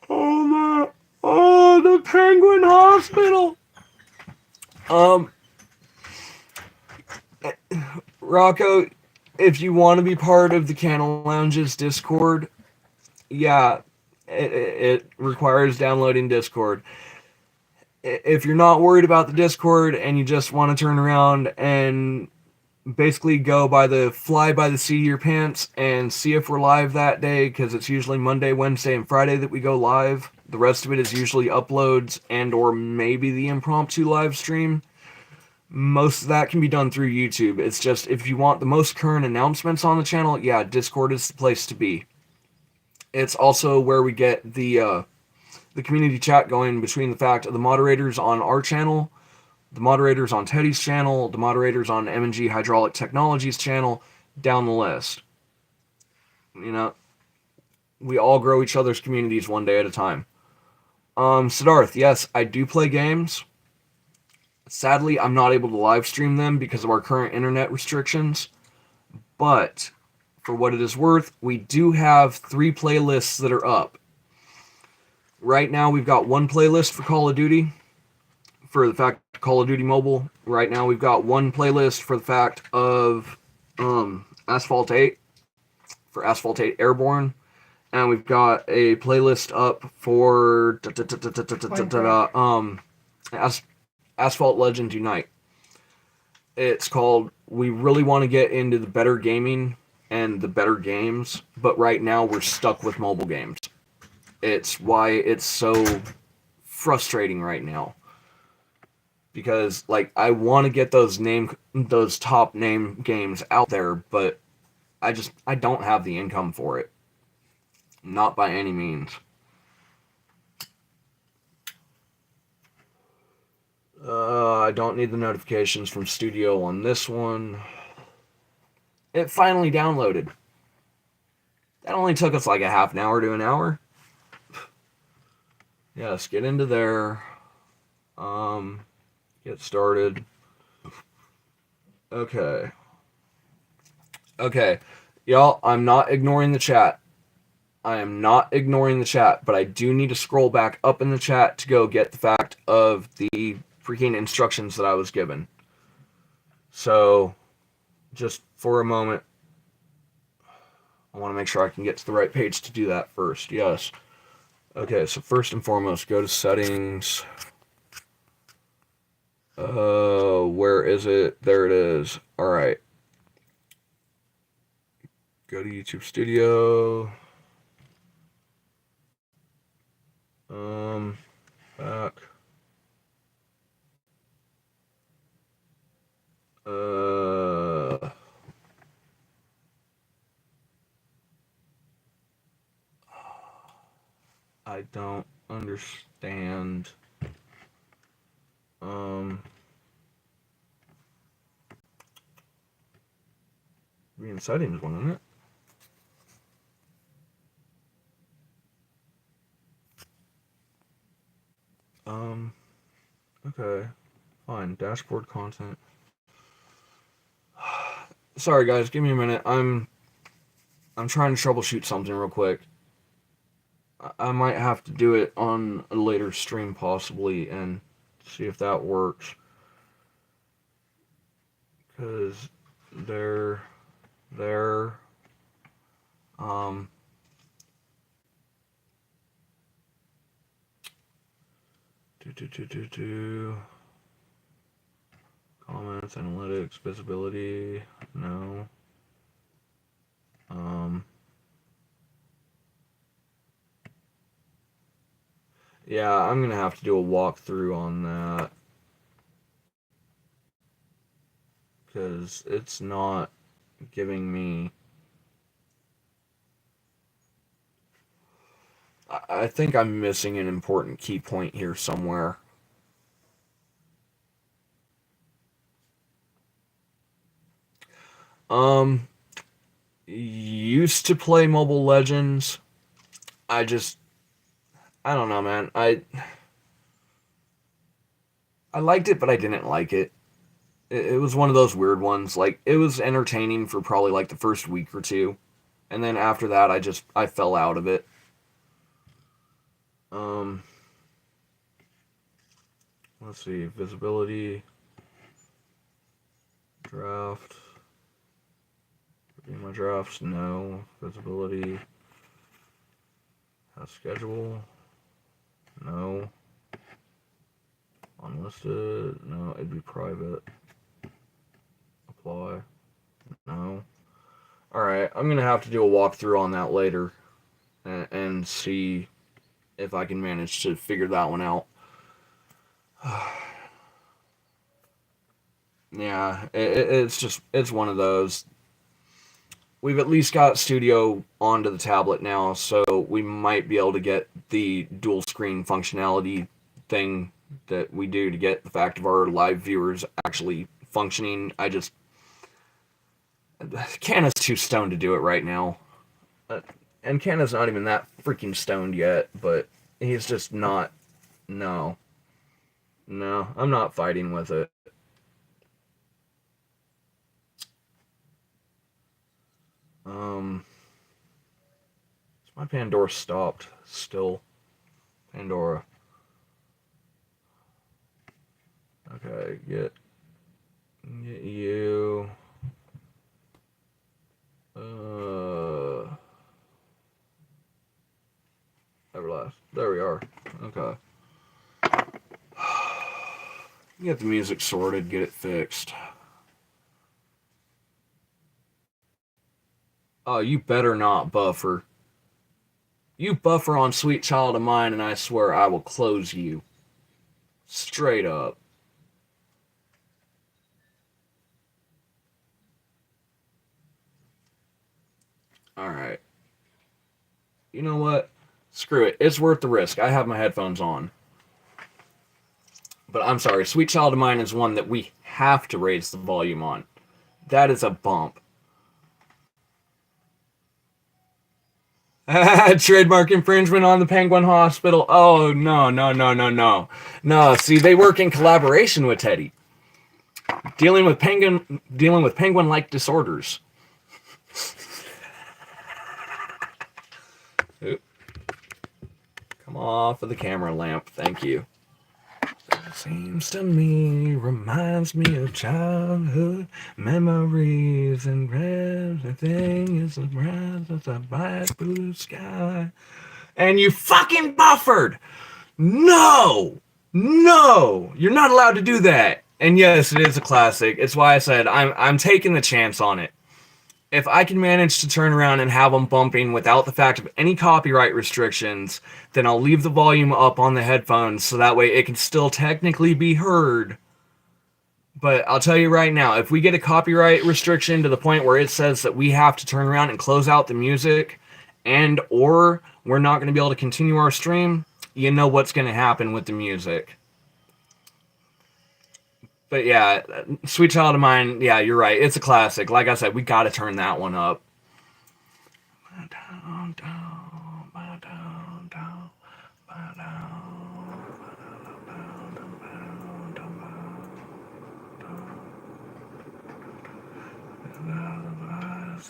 Oh my! Oh, the Penguin Hospital. Rocco, if you want to be part of the Canna Lounge's Discord, yeah, it requires downloading Discord. If you're not worried about the Discord and you just want to turn around and basically go by the fly by the seat of your pants and see if we're live that day, because it's usually Monday, Wednesday, and Friday that we go live. The rest of it is usually uploads and or maybe the impromptu live stream. Most of that can be done through YouTube. It's just, if you want the most current announcements on the channel, yeah, Discord is the place to be. It's also where we get the community chat going between the fact of the moderators on our channel, the moderators on Teddy's channel, the moderators on M&G Hydraulic Technologies channel, down the list. You know, we all grow each other's communities one day at a time. Siddharth, yes, I do play games. Sadly, I'm not able to live stream them because of our current internet restrictions. But, for what it is worth, we do have 3 playlists that are up. Right now, we've got 1 playlist for Call of Duty. For the fact of Call of Duty Mobile. Right now, we've got 1 playlist for the fact of Asphalt 8. For Asphalt 8 Airborne. And we've got a playlist up for Asphalt Legends Unite. It's called, we really want to get into the better gaming and the better games, but right now we're stuck with mobile games. It's why it's so frustrating right now. Because, like, I want to get those top name games out there, but I don't have the income for it. Not by any means. I don't need the notifications from Studio on this one. It finally downloaded. That only took us like a half an hour to an hour. Yes, get into there. Get started. Okay. Y'all, I'm not ignoring the chat. I am not ignoring the chat, but I do need to scroll back up in the chat to go get the fact of the freaking instructions that I was given. So, just for a moment, I want to make sure I can get to the right page to do that first. Yes. Okay, so first and foremost, go to settings. Where is it? There it is. All right. Go to YouTube Studio. Back. I don't understand. Be in settings one, isn't it? Okay. Fine. Dashboard content. Sorry guys, give me a minute. I'm trying to troubleshoot something real quick. I might have to do it on a later stream possibly and see if that works. Cause they're comments, analytics, visibility, no. Yeah, I'm gonna have to do a walkthrough on that. Because it's not giving me... I think I'm missing an important key point here somewhere. Used to play Mobile Legends. I don't know, man. I liked it, but I didn't like it. It was one of those weird ones. Like, it was entertaining for probably like the first week or two. And then after that, I fell out of it. Let's see, visibility, draft, my drafts, no, visibility, schedule, no, unlisted, no, it'd be private, apply, no. Alright, I'm gonna have to do a walkthrough on that later and see if I can manage to figure that one out. Yeah, it's one of those. We've at least got Studio onto the tablet now, so we might be able to get the dual screen functionality thing that we do to get the fact of our live viewers actually functioning. Canna's too stoned to do it right now. And Canna's not even that freaking stoned yet, but he's just not... No. No, I'm not fighting with it. My Pandora stopped still. Pandora. Okay, get you. Everlast. There we are. Okay. Get the music sorted, get it fixed. Oh, you better not buffer. You buffer on Sweet Child of Mine, and I swear I will close you. Straight up. Alright. You know what? Screw it. It's worth the risk. I have my headphones on. But I'm sorry. Sweet Child of Mine is one that we have to raise the volume on. That is a bump. Trademark infringement on the Penguin Hospital. Oh, no, no, no, no, no. No, see, they work in collaboration with Teddy. Dealing with penguin-like disorders. Oop. Come off of the camera lamp. Thank you. Seems to me, reminds me of childhood memories, and everything is as bright as a bright blue sky. And you fucking buffered! No! No! You're not allowed to do that. And yes, it is a classic. It's why I said I'm taking the chance on it. If I can manage to turn around and have them bumping without the fact of any copyright restrictions, then I'll leave the volume up on the headphones so that way it can still technically be heard. But I'll tell you right now, if we get a copyright restriction to the point where it says that we have to turn around and close out the music, and or we're not going to be able to continue our stream, you know what's going to happen with the music. But yeah, Sweet Child of Mine, yeah, you're right. It's a classic. Like I said, we got to turn that one up.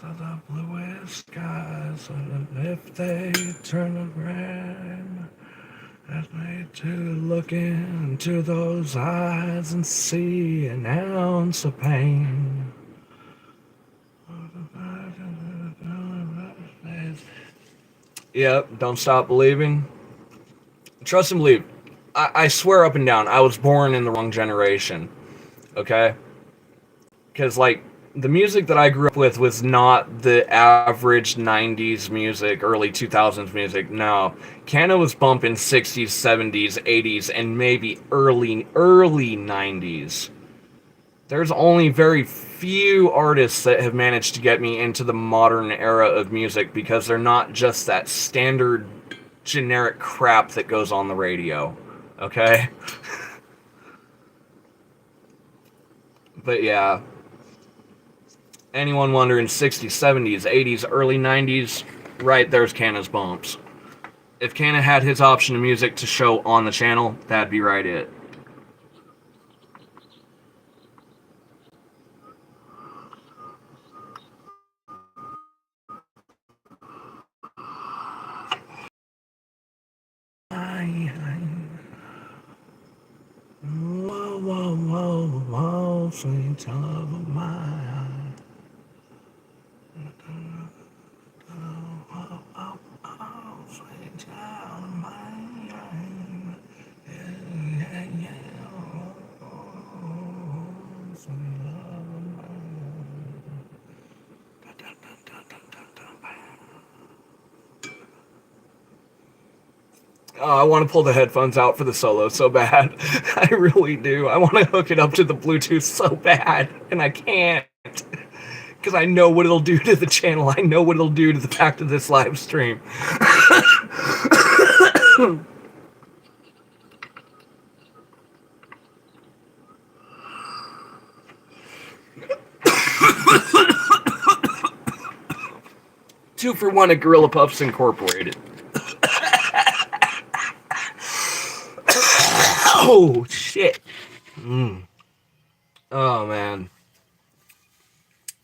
Of the bluest skies, and if they turn around, ask me to look into those eyes and see an ounce of pain. Yep, don't stop believing. Trust and believe. I swear up and down, I was born in the wrong generation. Okay? Because, like, the music that I grew up with was not the average 90s music, early 2000s music. No. Canna was bumping 60s, 70s, 80s, and maybe early 90s. There's only very few artists that have managed to get me into the modern era of music because they're not just that standard generic crap that goes on the radio. Okay? But yeah. Anyone wondering, 60s, 70s, 80s, early 90s, right there's Canna's bumps. If Canna had his option of music to show on the channel, that'd be right it. Whoa, whoa, whoa, whoa, sweet child of mine. Sweet child of mine. Yeah, yeah, yeah. Sweet love of mine. Oh, I want to pull the headphones out for the solo so bad. I really do. I want to hook it up to the Bluetooth so bad, and I can't. Because I know what it'll do to the channel. I know what it'll do to the fact of this live stream. Two for one at Gorilla Puffs Incorporated. Oh, shit. Oh, man.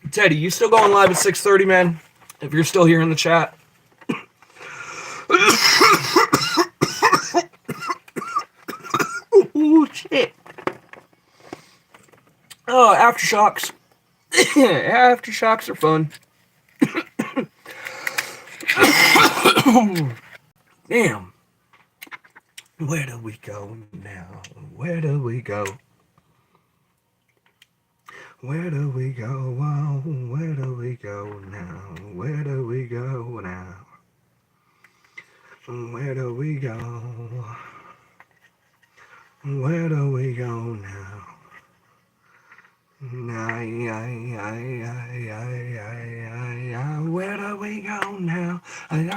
Teddy, you still going live at 6:30, man? If you're still here in the chat. Oh, shit. Oh, aftershocks. Aftershocks are fun. Damn. Where do we go now? Where do we go? Where do we go? Oh, where do we go now? Where do we go now? Where do we go? Where do we go now? Where do we go now? Where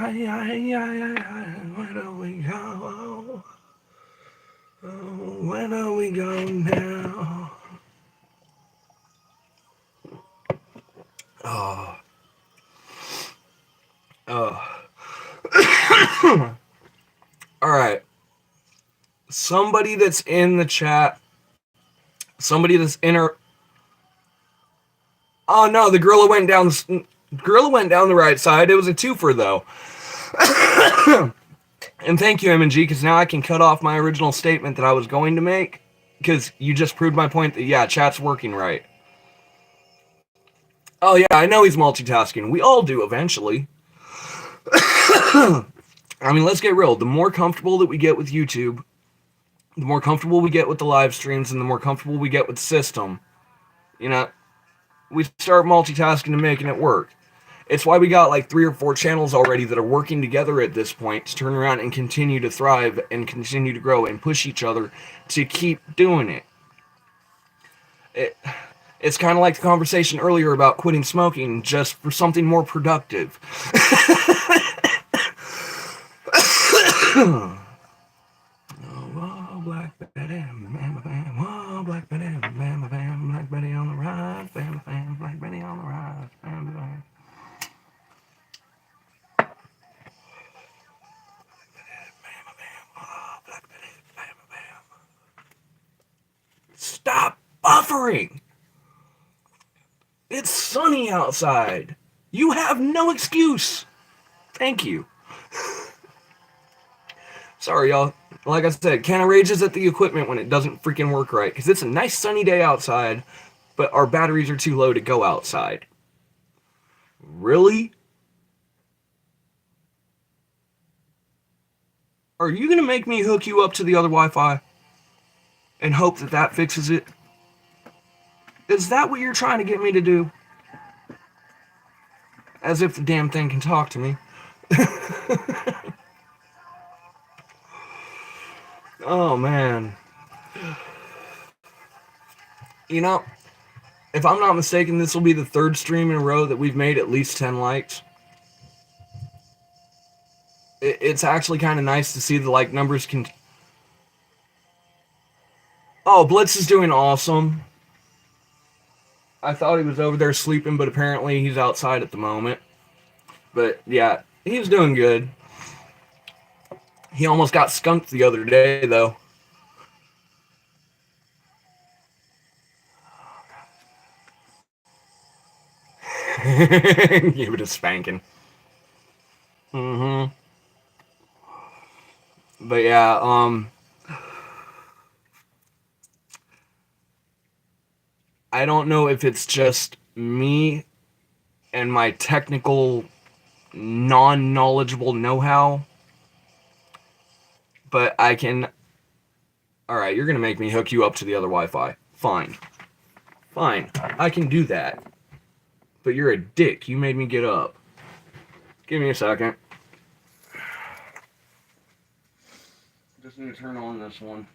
do we go? Where do we go now? Oh. Oh. All right. Somebody that's in the chat. Somebody that's in our. Oh no, the gorilla went down. Gorilla went down the right side. It was a twofer though. And thank you, M&G, because now I can cut off my original statement that I was going to make, because you just proved my point that, yeah, chat's working right. Oh, yeah, I know he's multitasking. We all do eventually. I mean, let's get real. The more comfortable that we get with YouTube, the more comfortable we get with the live streams, and the more comfortable we get with the system, you know, we start multitasking and making it work. It's why we got like 3 or 4 channels already that are working together at this point to turn around and continue to thrive and continue to grow and push each other to keep doing it. It's kind of like the conversation earlier about quitting smoking just for something more productive. Oh, Black Betty, bam, bam, oh, Black Betty, bam, bam, Black Betty on the rise, bam, bam, Black Betty on the rise, bam, bam. Stop buffering! It's sunny outside. You have no excuse. Thank you. Sorry, y'all. Like I said, Canna rages at the equipment when it doesn't freaking work right, because it's a nice sunny day outside, but our batteries are too low to go outside. Really? Are you going to make me hook you up to the other Wi-Fi and hope that that fixes it? Is that what you're trying to get me to do? As if the damn thing can talk to me. Oh, man. You know, if I'm not mistaken, this will be the 3rd stream in a row that we've made at least 10 likes. It's actually kind of nice to see the like numbers can. Oh, Blitz is doing awesome. I thought he was over there sleeping, but apparently he's outside at the moment. But yeah, he's doing good. He almost got skunked the other day, though. Give it a spanking. Mm-hmm. But yeah, I don't know if it's just me and my technical, non-knowledgeable know-how, but I can. All right, you're gonna make me hook you up to the other Wi-Fi. Fine, fine, I can do that. But you're a dick. You made me get up. Give me a second. Just need to turn on this one.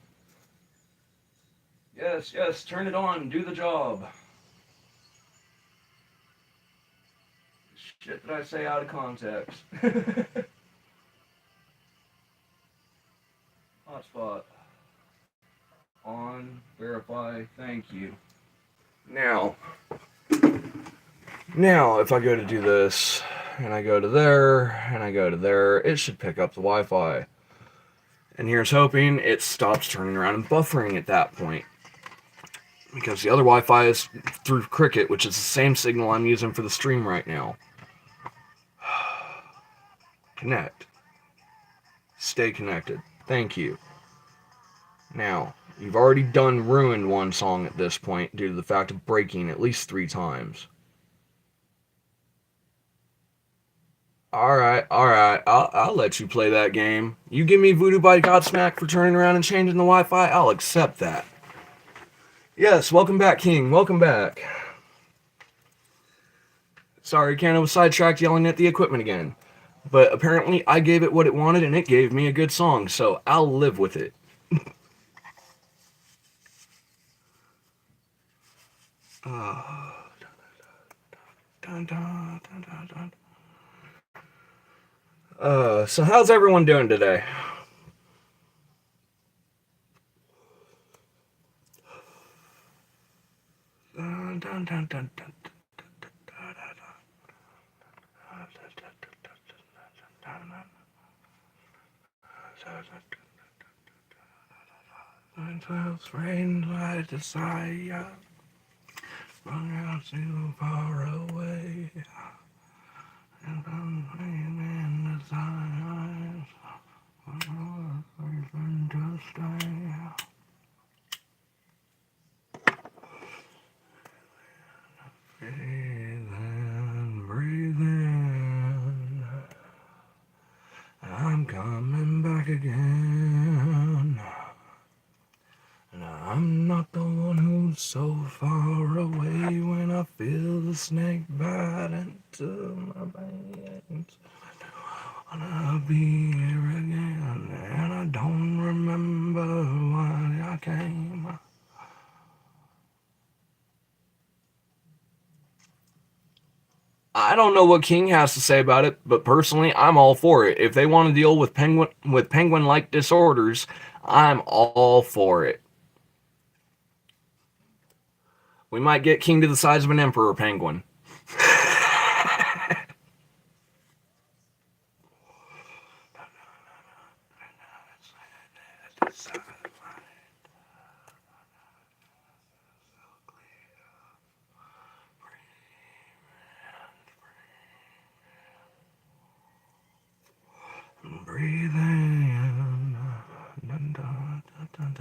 Yes, yes, turn it on. Do the job. Shit that I say out of context. Hotspot. On. Verify. Thank you. Now, if I go to do this, and I go to there, and I go to there, it should pick up the Wi-Fi. And here's hoping it stops turning around and buffering at that point. Because the other Wi-Fi is through Cricket, which is the same signal I'm using for the stream right now. Connect. Stay connected. Thank you. Now, you've already ruined one song at this point due to the fact of breaking at least 3 times. Alright, I'll let you play that game. You give me Voodoo by Godsmack for turning around and changing the Wi-Fi, I'll accept that. Yes, welcome back, King. Welcome back. Sorry, Canna was sidetracked yelling at the equipment again. But apparently I gave it what it wanted and it gave me a good song, so I'll live with it. So how's everyone doing today? Rain like desire, run out too far away, and I'm in desire. coming back again. And I'm not the one who's so far away when I feel the snake bite into my veins. I'll be here again, and I don't remember why I came. I don't know what King has to say about it, but personally, I'm all for it. If they want to deal with penguin-like disorders, I'm all for it. We might get King to the size of an emperor penguin. Breathe in.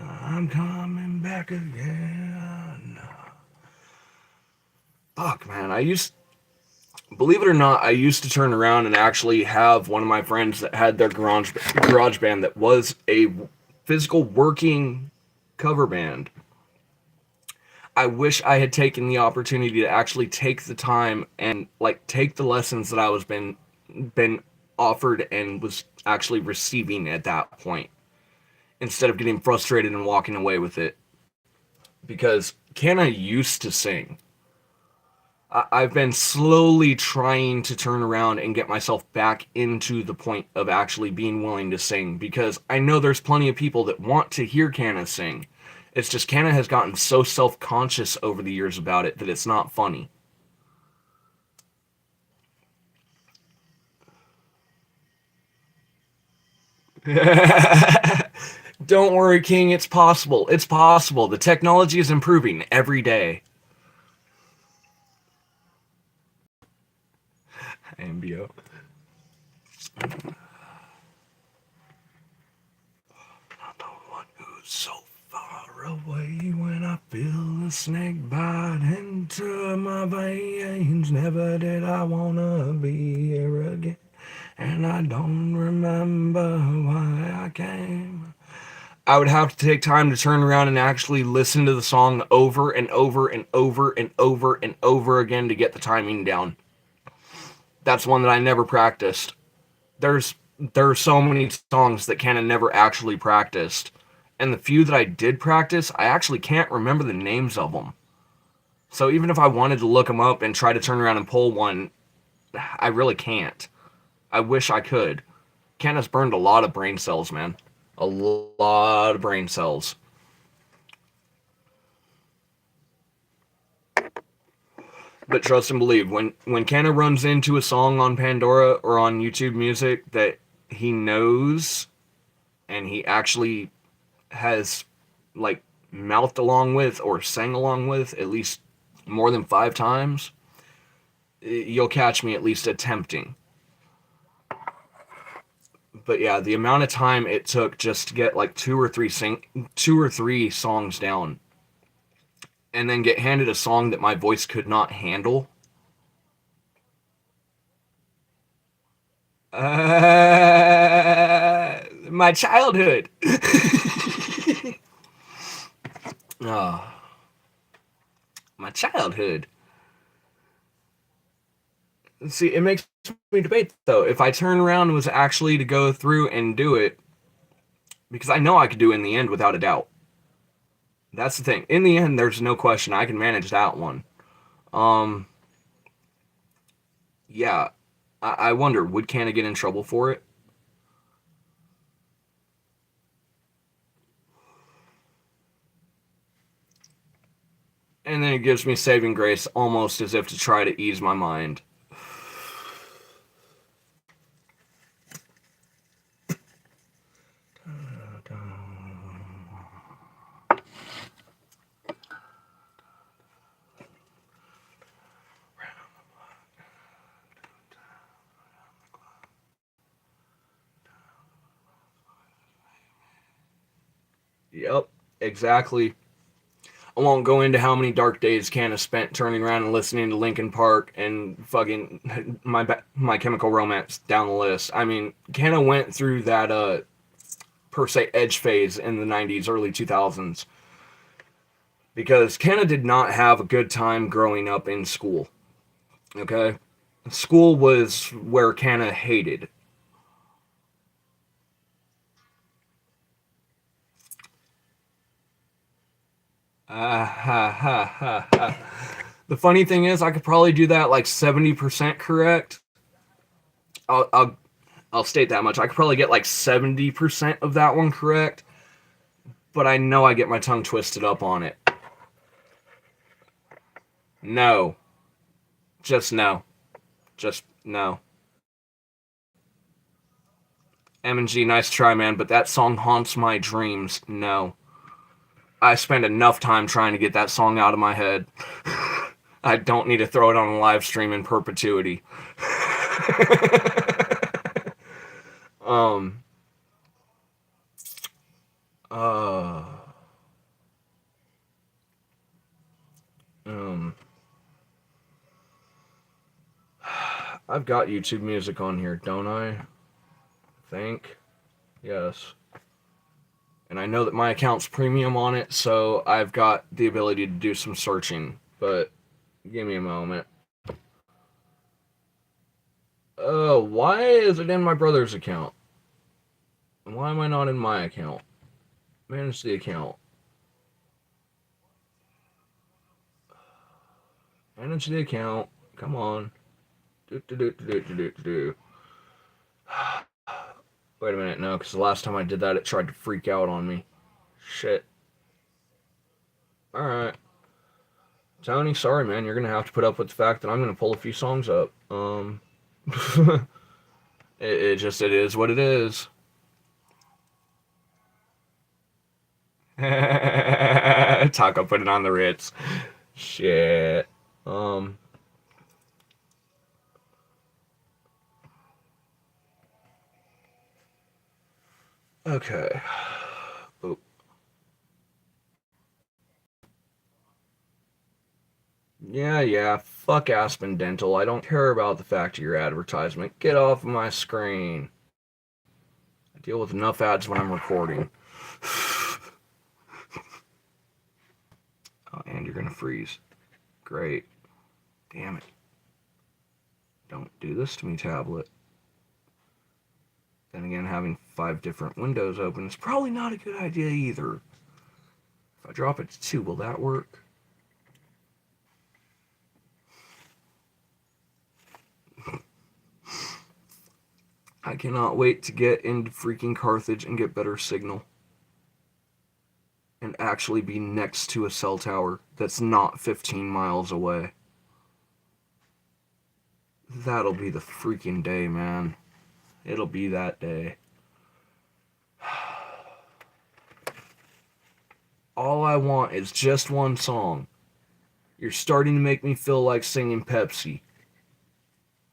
I'm coming back again. Fuck, man. Believe it or not, I used to turn around and actually have one of my friends that had their garage band that was a physical working cover band. I wish I had taken the opportunity to actually take the time and like take the lessons that I was been offered and was actually receiving at that point, instead of getting frustrated and walking away with it. Because Canna used to sing. I've been slowly trying to turn around and get myself back into the point of actually being willing to sing, because I know there's plenty of people that want to hear Canna sing. It's just Canna has gotten so self-conscious over the years about it that it's not funny. Don't worry, King, it's possible. It's possible. The technology is improving every day. AMBO. Not the one who's so far away when I feel the snake bite into my veins. Never did I wanna be here again, and I don't remember why I came. I would have to take time to turn around and actually listen to the song over and over and over and over and over again to get the timing down. That's one that I never practiced. There's there are so many songs that Canna never actually practiced, and the few that I did practice, I actually can't remember the names of them. So even if I wanted to look them up and try to turn around and pull one, I really can't. I wish I could. Canna's burned a lot of brain cells, man. A lot of brain cells. But trust and believe, when Canna runs into a song on Pandora or on YouTube Music that he knows and he actually has like mouthed along with or sang along with at least more than 5 times, you'll catch me at least attempting. But yeah, the amount of time it took just to get like two or three songs down, and then get handed a song that my voice could not handle. My childhood. Oh, my childhood. See, it makes me debate though. If I turn around and was actually to go through and do it, because I know I could do it in the end without a doubt. That's the thing. In the end, there's no question I can manage that one. Um, yeah, I wonder, would Canna get in trouble for it? And then it gives me saving grace almost as if to try to ease my mind. Yep, exactly. I won't go into how many dark days Canna spent turning around and listening to Linkin Park and fucking My Chemical Romance down the list. I mean, Canna went through that per se edge phase in the 90s, early 2000s, because Canna did not have a good time growing up in school. Okay, school was where Canna hated. Ha ha ha ha. The funny thing is, I could probably do that like 70% correct. I'll, I'll I'll state that much. I could probably get like 70% of that one correct, but I know I get my tongue twisted up on it. No. Just no. Just no. M&G, nice try, man, but that song haunts my dreams. No. I spend enough time trying to get that song out of my head. I don't need to throw it on a live stream in perpetuity. um. Uh. Um. I've got YouTube music on here, don't I? Think. Yes. And I know that my account's premium on it, so I've got the ability to do some searching. But give me a moment. Oh, why is it in my brother's account? Why am I not in my account? Manage the account. Manage the account. Come on. Do. Wait a minute, no, because the last time I did that, it tried to freak out on me. Shit. Alright. Tony, sorry, man. You're going to have to put up with the fact that I'm going to pull a few songs up. It is what it is. Taco put it on the Ritz. Shit. Okay. Oh. Yeah. Fuck Aspen Dental. I don't care about the fact of your advertisement. Get off of my screen. I deal with enough ads when I'm recording. Oh, and you're gonna freeze. Great. Damn it. Don't do this to me, tablet. Then again, having 5 different windows open is probably not a good idea either. If I drop it to 2, will that work? I cannot wait to get into freaking Carthage and get better signal. And actually be next to a cell tower that's not 15 miles away. That'll be the freaking day, man. It'll be that day. All I want is just one song. You're starting to make me feel like singing Pepsi.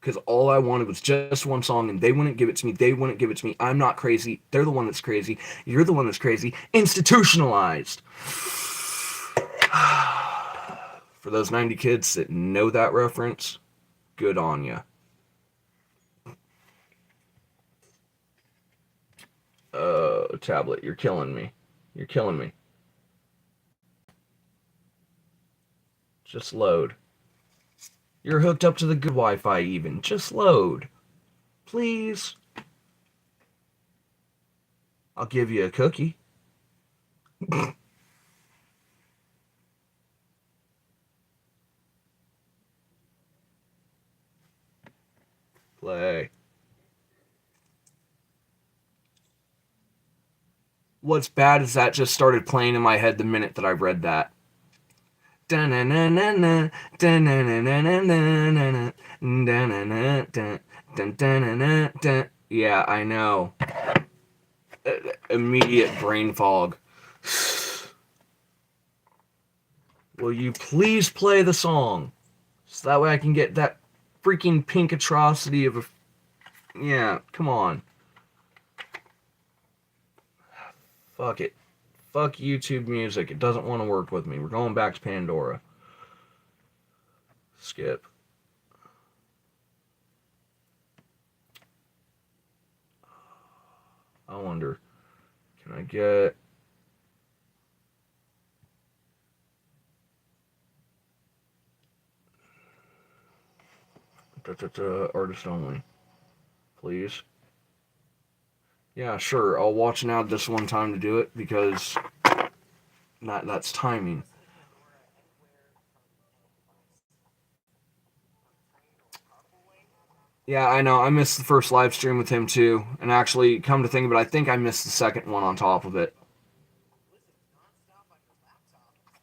Because all I wanted was just one song, and they wouldn't give it to me. I'm not crazy. They're the one that's crazy. You're the one that's crazy. Institutionalized. For those 90 kids that know that reference, good on ya. Tablet, you're killing me. Just load. You're hooked up to the good Wi-Fi even. Just load. Please. I'll give you a cookie. Play. What's bad is that just started playing in my head the minute that I read that. Yeah, I know. Immediate brain fog. Will you please play the song? So that way I can get that freaking pink atrocity of a... Yeah, come on. Fuck it. Fuck YouTube Music. It doesn't want to work with me. We're going back to Pandora. Skip. I wonder, can I get... artist only, please? Yeah, sure. I'll watch an ad this one time to do it because that's timing. Yeah, I know. I missed the first live stream with him too, and actually, come to think of it, I think I missed the second one on top of it.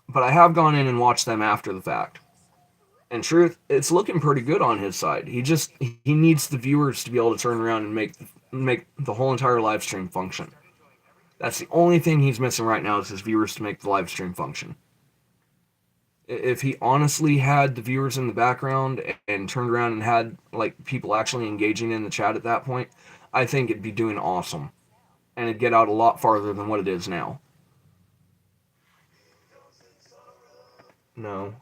But I have gone in and watched them after the fact. In truth, it's looking pretty good on his side. He needs the viewers to be able to turn around and make the whole entire live stream function. That's the only thing he's missing right now is his viewers to make the live stream function. If he honestly had the viewers in the background and turned around and had like people actually engaging in the chat at that point, I think it'd be doing awesome, and it'd get out a lot farther than what it is now. No,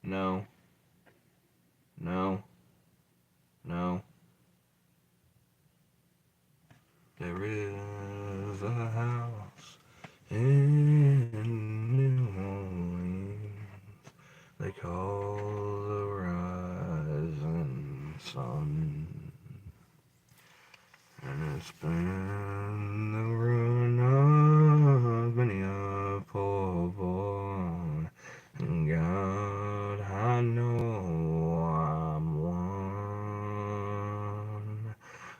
no, no, no. There is a house in New Orleans they call the rising sun. And it's been the ruin of many a poor boy. And God, I know I'm one.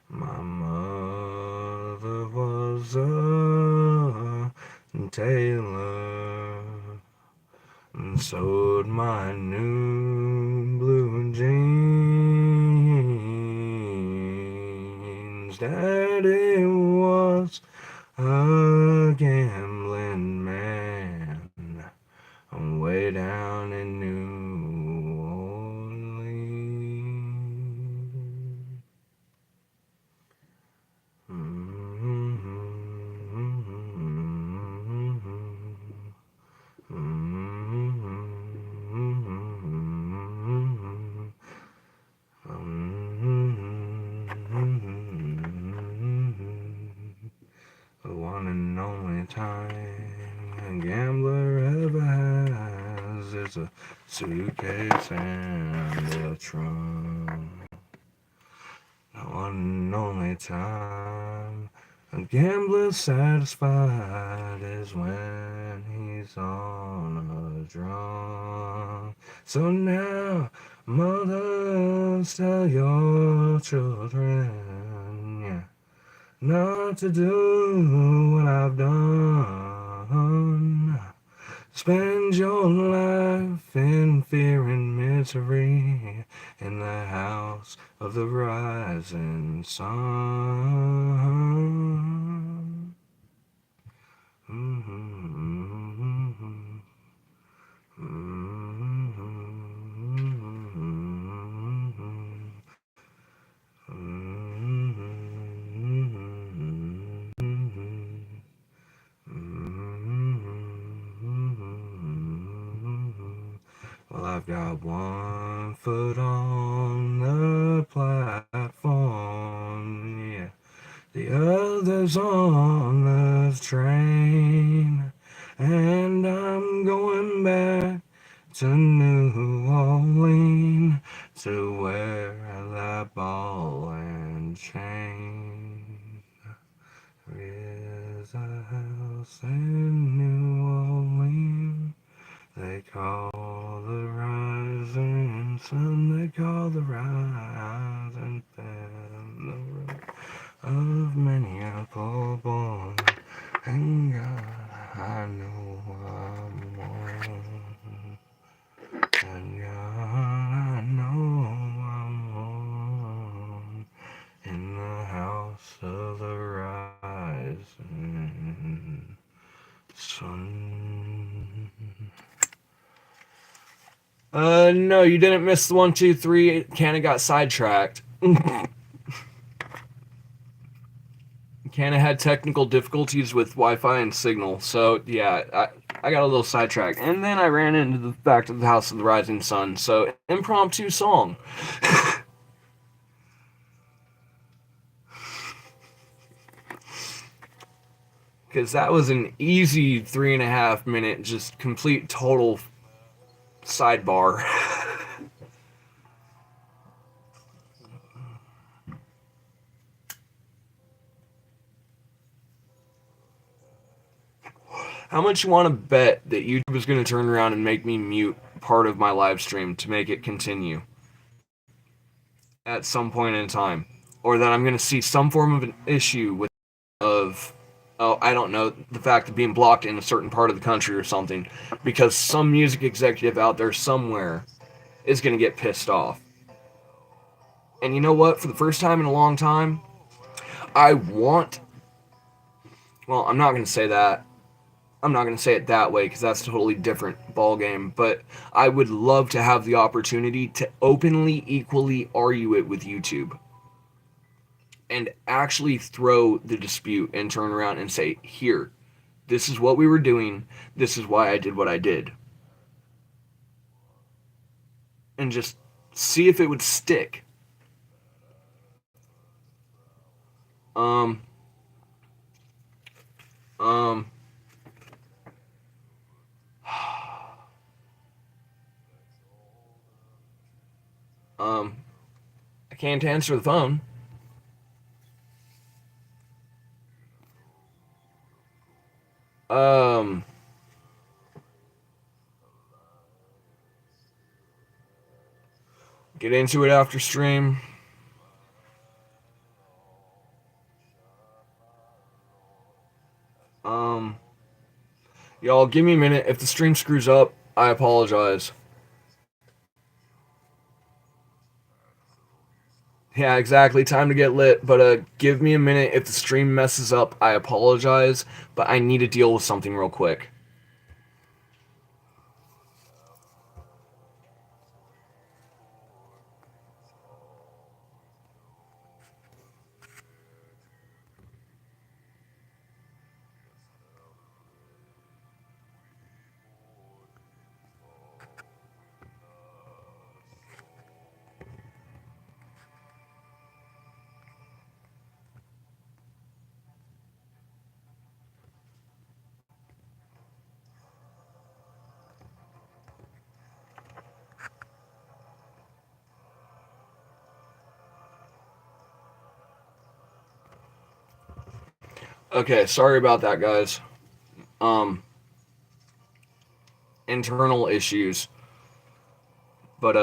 My mother was a tailor and sewed my new blue jeans. Daddy was a gambling man way down in New Orleans. The one and only time a gambler ever has is a suitcase and a trunk. The one and only time a gambler's satisfied is when he's on a drum. So now, mothers, tell your children, yeah, not to do what I've done. Spend your life in fear and misery in the house of the rising sun. Well, I've got one foot on the platform, yeah. The other's on the train, and I'm going back to New Orleans to wear that ball and chain. There is a house in New Orleans they call the rising sun, they call the rising sun, the road of many a poor boy, and God, I know I'm one, and God, I know I'm one, in the house of the rising sun. No, you didn't miss the 1, 2, 3. Canna got sidetracked. Canna had technical difficulties with Wi-Fi and signal, so yeah, I got a little sidetracked, and then I ran into the back to the House of the Rising Sun. So impromptu song, because that was an easy 3.5 minute, just complete total sidebar. How much you want to bet that YouTube is going to turn around and make me mute part of my live stream to make it continue at some point in time, or that I'm going to see some form of an issue with of I don't know, the fact of being blocked in a certain part of the country or something, because some music executive out there somewhere is going to get pissed off. And you know what? For the first time in a long time, I want. Well, I'm not going to say that. I'm not going to say it that way because that's a totally different ball game. But I would love to have the opportunity to openly, equally argue it with YouTube, and actually throw the dispute and turn around and say, here, this is what we were doing, this is why I did what I did. And just see if it would stick. Um, um, um, I can't answer the phone. Um, get into it after stream. Um, y'all, give me a minute. If the stream screws up, I apologize. Yeah, exactly. Time to get lit. But give me a minute. If the stream messes up, I apologize. But I need to deal with something real quick. Okay, sorry about that, guys. Um, internal issues. But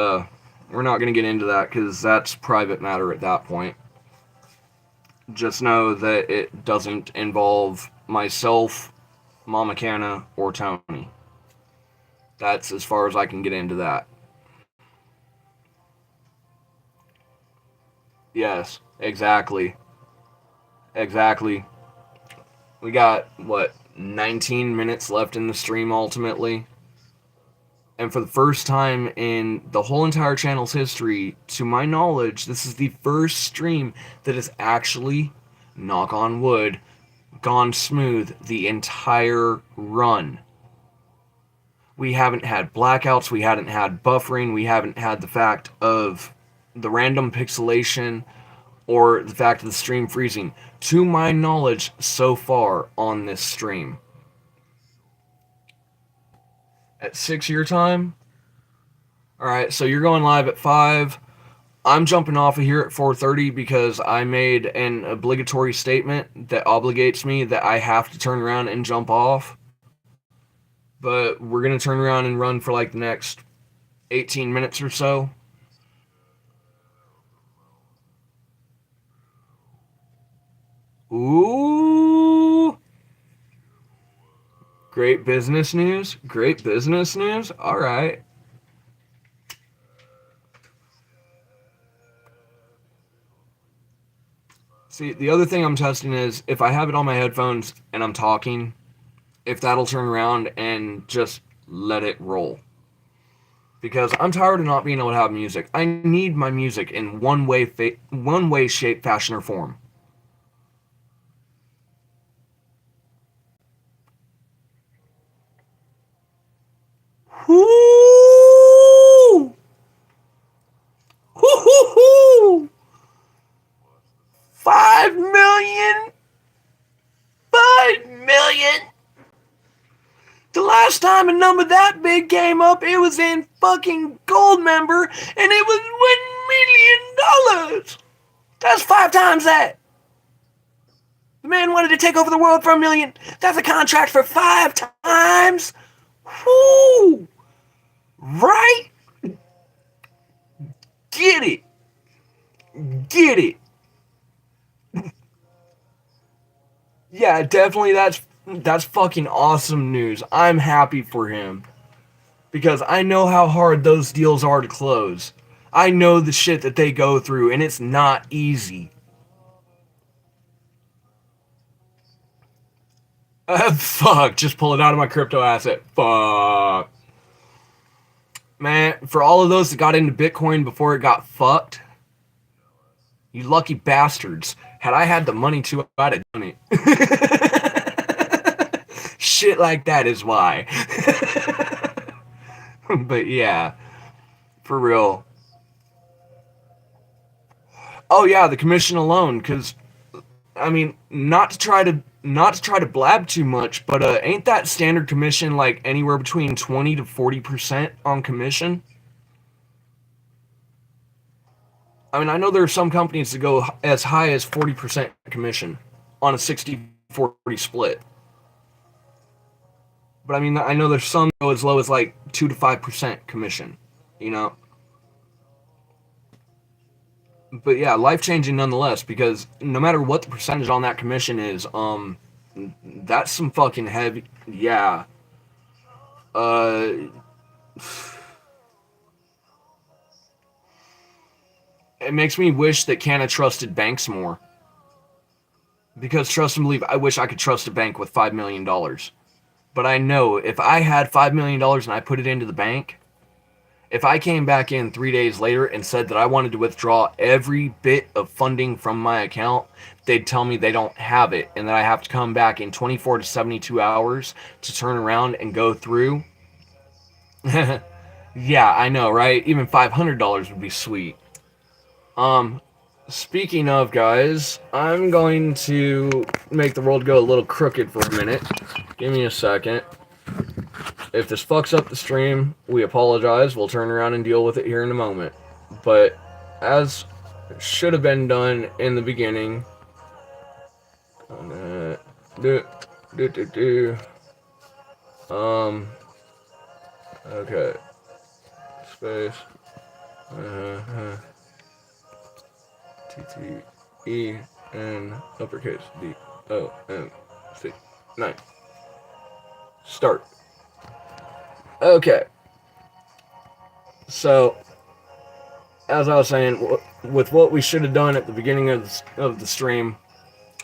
we're not going to get into that because that's private matter at that point. Just know that it doesn't involve myself, Mama Canna, or Tony. That's as far as I can get into that. Yes, exactly. Exactly. We got, what, 19 minutes left in the stream ultimately? And for the first time in the whole entire channel's history, to my knowledge, this is the first stream that has actually, knock on wood, gone smooth the entire run. We haven't had blackouts, we haven't had buffering, we haven't had the fact of the random pixelation or the fact of the stream freezing, to my knowledge, so far on this stream. At 6 your time? Alright, so you're going live at 5. I'm jumping off of here at 4:30 because I made an obligatory statement that obligates me that I have to turn around and jump off. But we're going to turn around and run for like the next 18 minutes or so. Ooh. Great business news. Great business news. All right. See, the other thing I'm testing is if I have it on my headphones and I'm talking, if that'll turn around and just let it roll. Because I'm tired of not being able to have music. I need my music in one way, shape, fashion, or form. million. The last time a number that big came up, it was in fucking gold member, and it was $1 million. That's 5 times that. The man wanted to take over the world for $1 million. That's a contract for 5 times. Whoo! Right? Get it. Get it. Yeah, definitely that's fucking awesome news. I'm happy for him. Because I know how hard those deals are to close. I know the shit that they go through, and it's not easy. Fuck, just pull it out of my crypto asset. Fuck. Man, for all of those that got into Bitcoin before it got fucked, you lucky bastards. Had I had the money to, I'd have done it. Shit like that is why. But yeah, for real. Oh yeah, the commission alone, because I mean, not to try to blab too much, but ain't that standard commission like anywhere between 20 to 40% on commission? I mean, I know there are some companies that go as high as 40% commission on a 60-40 split. But I mean, I know there's some that go as low as like 2 to 5% commission, you know? But yeah, life changing nonetheless, because no matter what the percentage on that commission is, that's some fucking heavy. Yeah. Uh, it makes me wish that Canna trusted banks more. Because trust and believe, I wish I could trust a bank with $5 million. But I know if I had $5 million and I put it into the bank, if I came back in 3 days later and said that I wanted to withdraw every bit of funding from my account, they'd tell me they don't have it and that I have to come back in 24 to 72 hours to turn around and go through. Yeah, I know, right? Even $500 would be sweet. Um, Speaking of, guys, I'm going to make the world go a little crooked for a minute. Give me a second. If this fucks up the stream, we apologize. We'll turn around and deal with it here in a moment. But as should have been done in the beginning, do do do do. Okay. Space. T T E N uppercase D O M C 9. Start. Okay. So, as I was saying, with what we should have done at the beginning of the stream,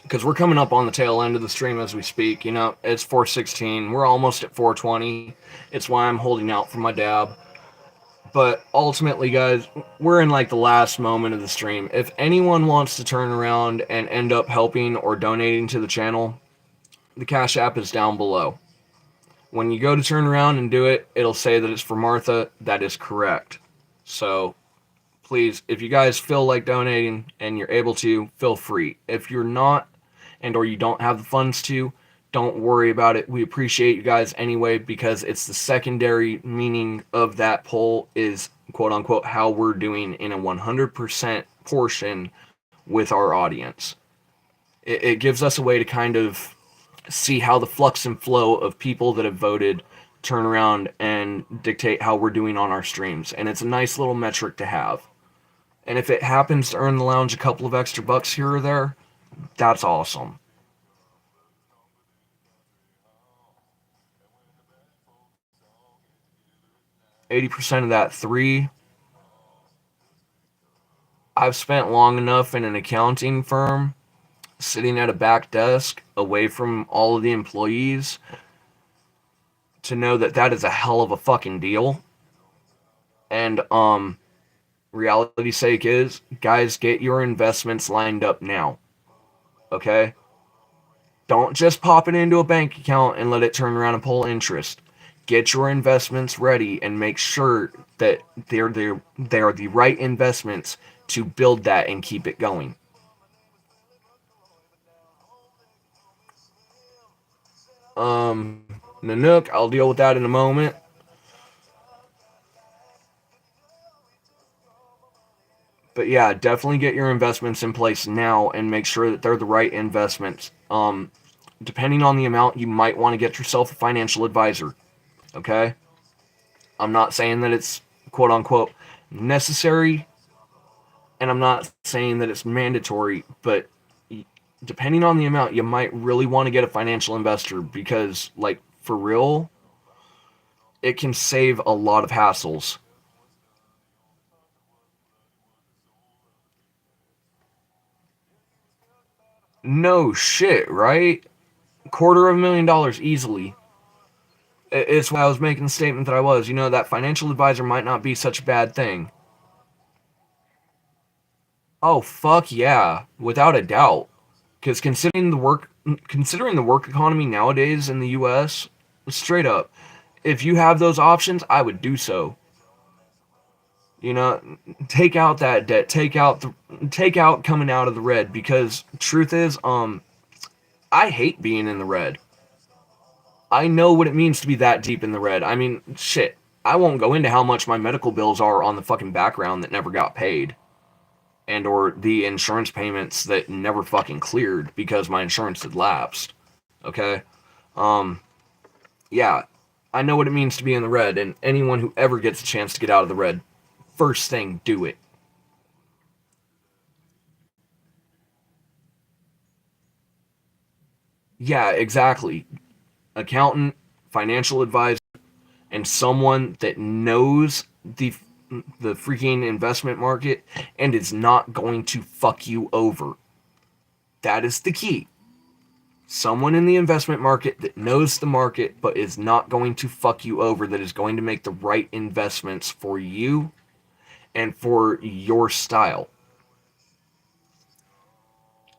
because we're coming up on the tail end of the stream as we speak. You know, it's 4:16. We're almost at 4:20. It's why I'm holding out for my dab. But ultimately, guys, we're in like the last moment of the stream. If anyone wants to turn around and end up helping or donating to the channel, the Cash App is down below. When you go to turn around and do it, it'll say that it's for Martha. That is correct. So please, if you guys feel like donating and you're able to, feel free. If you're not, and or you don't have the funds to, don't worry about it. We appreciate you guys anyway, because it's the secondary meaning of that poll is, quote unquote, how we're doing in a 100% portion with our audience. It gives us a way to kind of see how the flux and flow of people that have voted turn around and dictate how we're doing on our streams. And it's a nice little metric to have. And if it happens to earn the lounge a couple of extra bucks here or there, that's awesome. %of that 3. I've spent long enough in an accounting firm, sitting at a back desk, away from all of the employees, to know that that is a hell of a fucking deal. And, reality's sake is, guys, get your investments lined up now. Okay? Don't just pop it into a bank account and let it turn around and pull interest. Get your investments ready and make sure that they're the right investments to build that and keep it going. Nanook, I'll deal with that in a moment. But yeah, definitely get your investments in place now and make sure that they're the right investments. Depending on the amount, you might want to get yourself a financial advisor. Okay? I'm not saying that it's quote unquote necessary, and I'm not saying that it's mandatory, but depending on the amount, you might really want to get a financial investor because, like, for real, it can save a lot of hassles. No shit, right? $250,000 easily. It's why I was making the statement that I was. You know, that financial advisor might not be such a bad thing. Oh fuck yeah, without a doubt. Because considering the work economy nowadays in the U.S., straight up, if you have those options, I would do so. You know, take out that debt, take out coming out of the red. Because truth is, I hate being in the red. I know what it means to be that deep in the red. I mean, shit. I won't go into how much my medical bills are on the fucking background that never got paid, and or the insurance payments that never fucking cleared because my insurance had lapsed. Okay? Um yeah, I know what it means to be in the red, and anyone who ever gets a chance to get out of the red, first thing, do it. Yeah, exactly. Accountant, financial advisor, and someone that knows the freaking investment market and is not going to fuck you over. That is the key. Someone in the investment market that knows the market but is not going to fuck you over, that is going to make the right investments for you and for your style.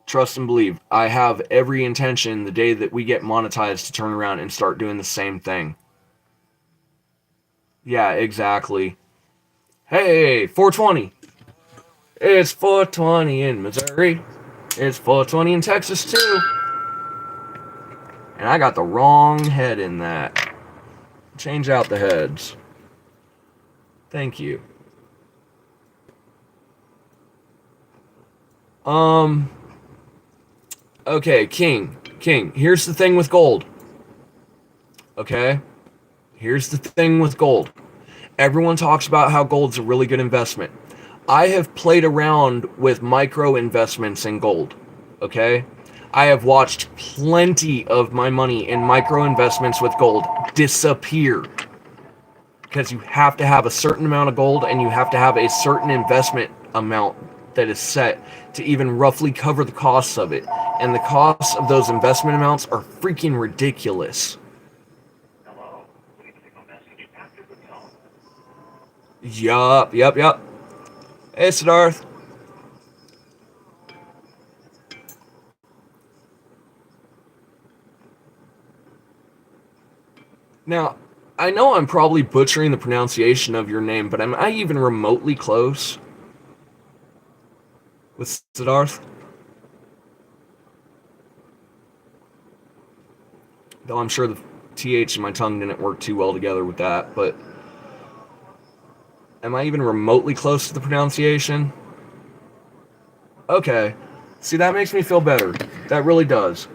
Trust and believe, I have every intention the day that we get monetized to turn around and start doing the same thing. Yeah, exactly. Hey, 420. It's 420 in Missouri. It's 420 in Texas too. And I got the wrong head in that. Change out the heads. Thank you. Um, okay, King. King, here's the thing with gold. Okay? Here's the thing with gold. Everyone talks about how gold's a really good investment. I have played around with micro investments in gold. Okay? I have watched plenty of my money in micro investments with gold disappear. Because you have to have a certain amount of gold and you have to have a certain investment amount that is set to even roughly cover the costs of it. And the costs of those investment amounts are freaking ridiculous. Yup. Hey, Siddharth. Now, I know I'm probably butchering the pronunciation of your name, but am I even remotely close with Siddharth? Though I'm sure the TH in my tongue didn't work too well together with that, but am I even remotely close to the pronunciation? Okay. See, that makes me feel better. That really does.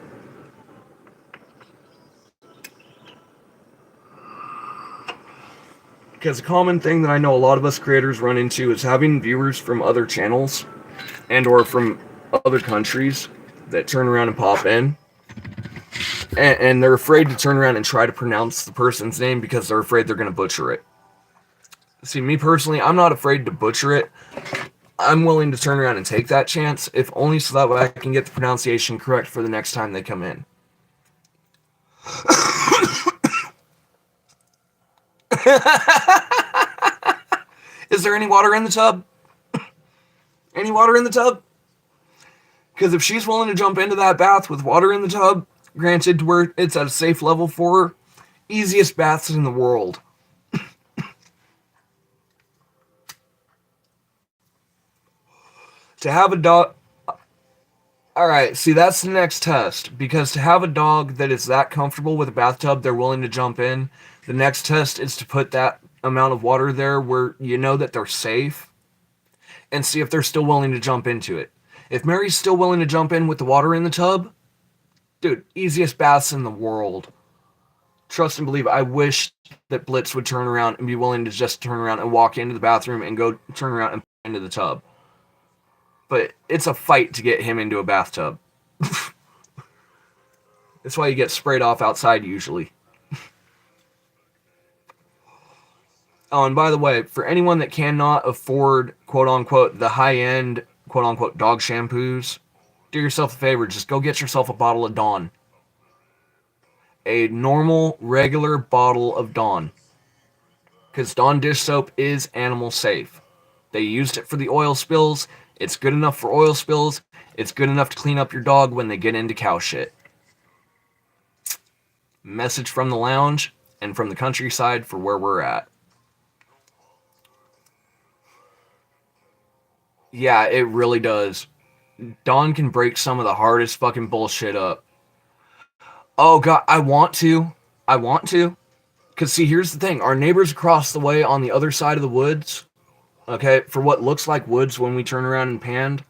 Because a common thing that I know a lot of us creators run into is having viewers from other channels and or from other countries that turn around and pop in. And they're afraid to turn around and try to pronounce the person's name because they're afraid they're going to butcher it. See, me personally, I'm not afraid to butcher it. I'm willing to turn around and take that chance, if only so that way I can get the pronunciation correct for the next time they come in. Is there any water in the tub? Any water in the tub? Because if she's willing to jump into that bath with water in the tub, granted to where it's at a safe level for her, easiest baths in the world. To have a dog, Alright, see, that's the next test. Because to have a dog that is that comfortable with a bathtub, they're willing to jump in, the next test is to put that amount of water there where you know that they're safe and see if they're still willing to jump into it. If Mary's still willing to jump in with the water in the tub, dude, easiest baths in the world. Trust and believe, I wish that Blitz would turn around and be willing to just turn around and walk into the bathroom and go turn around and into the tub. But it's a fight to get him into a bathtub. That's why you get sprayed off outside usually. Oh, and by the way, for anyone that cannot afford, quote unquote, the high end, quote unquote, dog shampoos, do yourself a favor. Just go get yourself a bottle of Dawn. A normal, regular bottle of Dawn. Because Dawn dish soap is animal safe. They used it for the oil spills. It's good enough for oil spills. It's good enough to clean up your dog when they get into cow shit. Message from the lounge and from the countryside for where we're at. Yeah, it really does. Dawn can break some of the hardest fucking bullshit up. Oh god, I want to. I want to. Because, see, here's the thing. Our neighbors across the way on the other side of the woods, okay, for what looks like woods when we turn around and panned,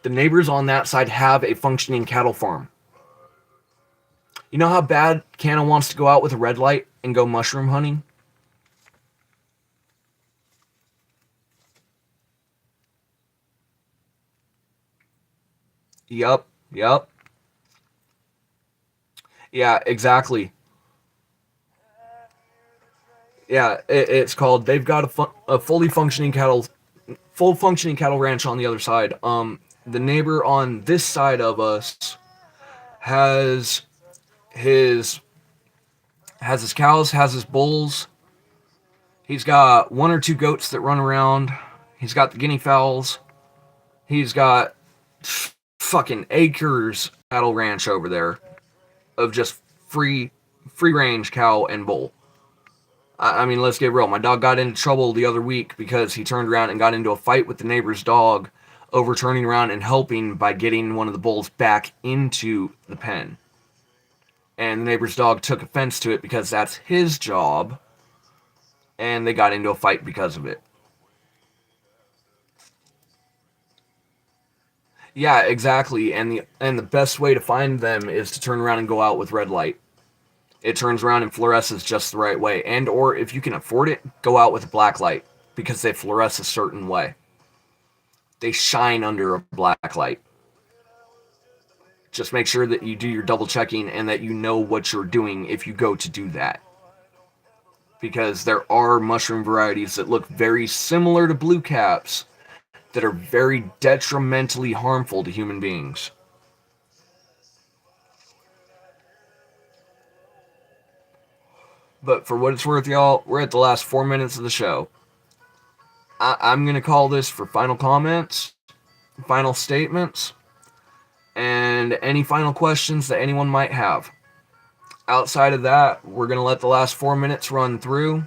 the neighbors on that side have a functioning cattle farm. You know how bad Canna wants to go out with a red light and go mushroom hunting? Yup, yup. Yeah, exactly. Yeah, it's called. They've got a fully functioning full functioning cattle ranch on the other side. The neighbor on this side of us has his his cows, has his bulls. He's got one or two goats that run around. He's got the guinea fowls. He's got fucking acres cattle ranch over there of just free range cow and bull. I mean, let's get real. My dog got into trouble the other week because he turned around and got into a fight with the neighbor's dog over turning around and helping by getting one of the bulls back into the pen. And the neighbor's dog took offense to it because that's his job, and they got into a fight because of it. Yeah, exactly. And the best way to find them is to turn around and go out with red light. It turns around and fluoresces just the right way. And or if you can afford it, go out with a black light because they fluoresce a certain way. They shine under a black light. Just make sure that you do your double checking and that you know what you're doing if you go to do that. Because there are mushroom varieties that look very similar to blue caps that are very detrimentally harmful to human beings. But for what it's worth, y'all, we're at the last 4 minutes of the show. I'm going to call this for final comments, final statements, and any final questions that anyone might have. Outside of that, we're going to let the last 4 minutes run through.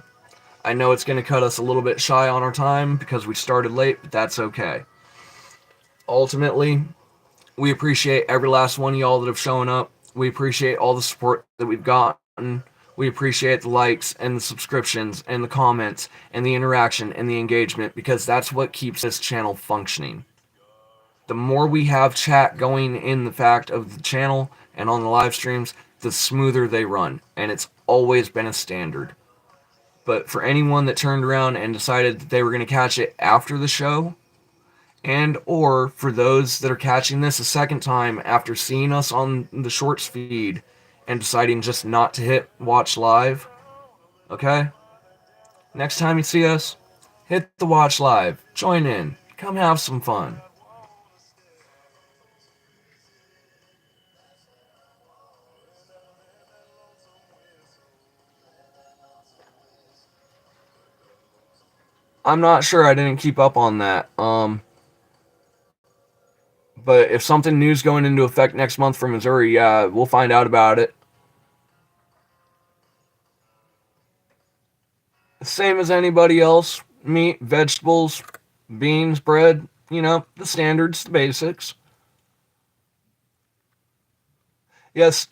I know it's going to cut us a little bit shy on our time because we started late, but that's okay. Ultimately, we appreciate every last one of y'all that have shown up. We appreciate all the support that we've gotten. We appreciate the likes and the subscriptions and the comments and the interaction and the engagement because that's what keeps this channel functioning. The more we have chat going in the fact of the channel and on the live streams, the smoother they run. And it's always been a standard. But for anyone that turned around and decided that they were going to catch it after the show, and or for those that are catching this a second time after seeing us on the shorts feed and deciding just not to hit watch live, okay? Next time you see us, hit the watch live, join in, come have some fun. I'm not sure, I didn't keep up on that. But if something new's going into effect next month from Missouri, yeah, we'll find out about it. Same as anybody else. Meat, vegetables, beans, bread, you know, the standards, the basics. Yes.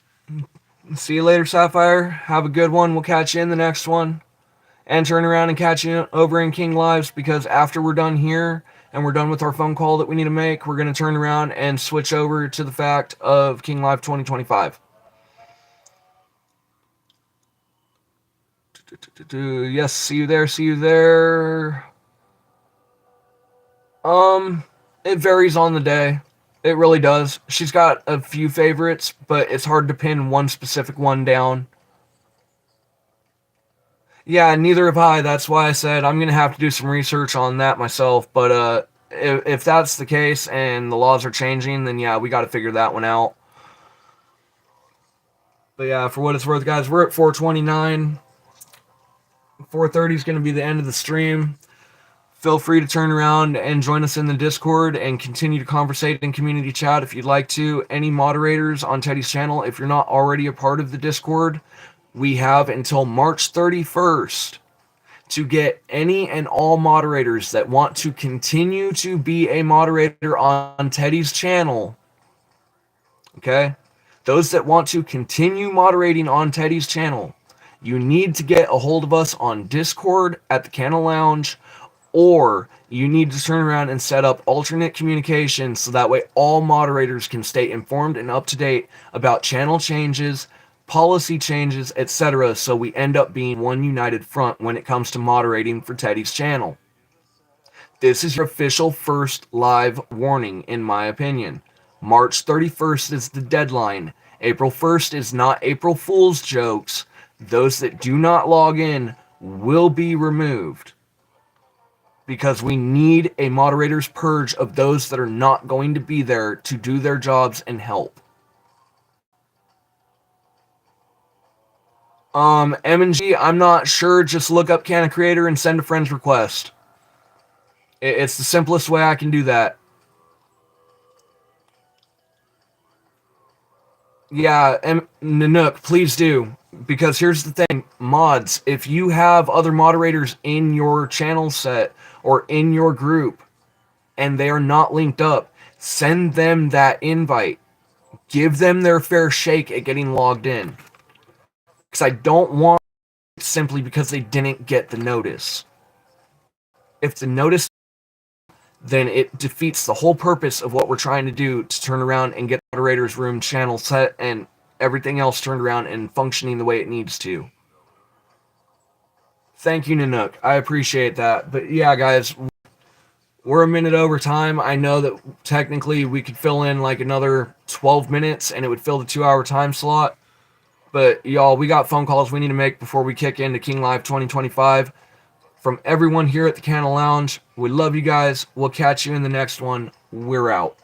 See you later, Sapphire. Have a good one. We'll catch you in the next one. And turn around and catch you over in King Lives, because after we're done here and we're done with our phone call that we need to make, we're going to turn around and switch over to the fact of King Live 2025. Yes, see you there, see you there. It varies on the day. It really does. She's got a few favorites, but it's hard to pin one specific one down. Yeah, neither have I. That's why I said I'm gonna have to do some research on that myself. But if that's the case and the laws are changing, then yeah, we got to figure that one out. But yeah, for what it's worth, guys, we're at 429. 4:30 is gonna be the end of the stream. Feel free to turn around and join us in the Discord and continue to conversate in community chat if you'd like to. Any moderators on Teddy's channel, if you're not already a part of the Discord, we have until March 31st to get any and all moderators that want to continue to be a moderator on Teddy's channel. Okay? Those that want to continue moderating on Teddy's channel, you need to get a hold of us on Discord at the Canna Lounge, or you need to turn around and set up alternate communication so that way all moderators can stay informed and up to date about channel changes, policy changes, etc. So we end up being one united front when it comes to moderating for Teddy's channel. This is your official first live warning, in my opinion. March 31st is the deadline. April 1st is not April Fool's jokes. Those that do not log in will be removed, because we need a moderator's purge of those that are not going to be there to do their jobs and help. M&G, I'm not sure. Just look up Canna Creator and send a friend's request. It's the simplest way I can do that. Yeah, Nanook, please do. Because here's the thing, mods, if you have other moderators in your channel set or in your group and they are not linked up, send them that invite. Give them their fair shake at getting logged in. Because I don't want it simply because they didn't get the notice. If the notice, then it defeats the whole purpose of what we're trying to do, to turn around and get the moderator's room channel set and everything else turned around and functioning the way it needs to. Thank you, Nanook. I appreciate that. But yeah, guys, we're a minute over time. I know that technically we could fill in like another 12 minutes and it would fill the 2-hour time slot. But y'all, we got phone calls we need to make before we kick into King Live 2025. From everyone here at the Canna Lounge, we love you guys. We'll catch you in the next one. We're out.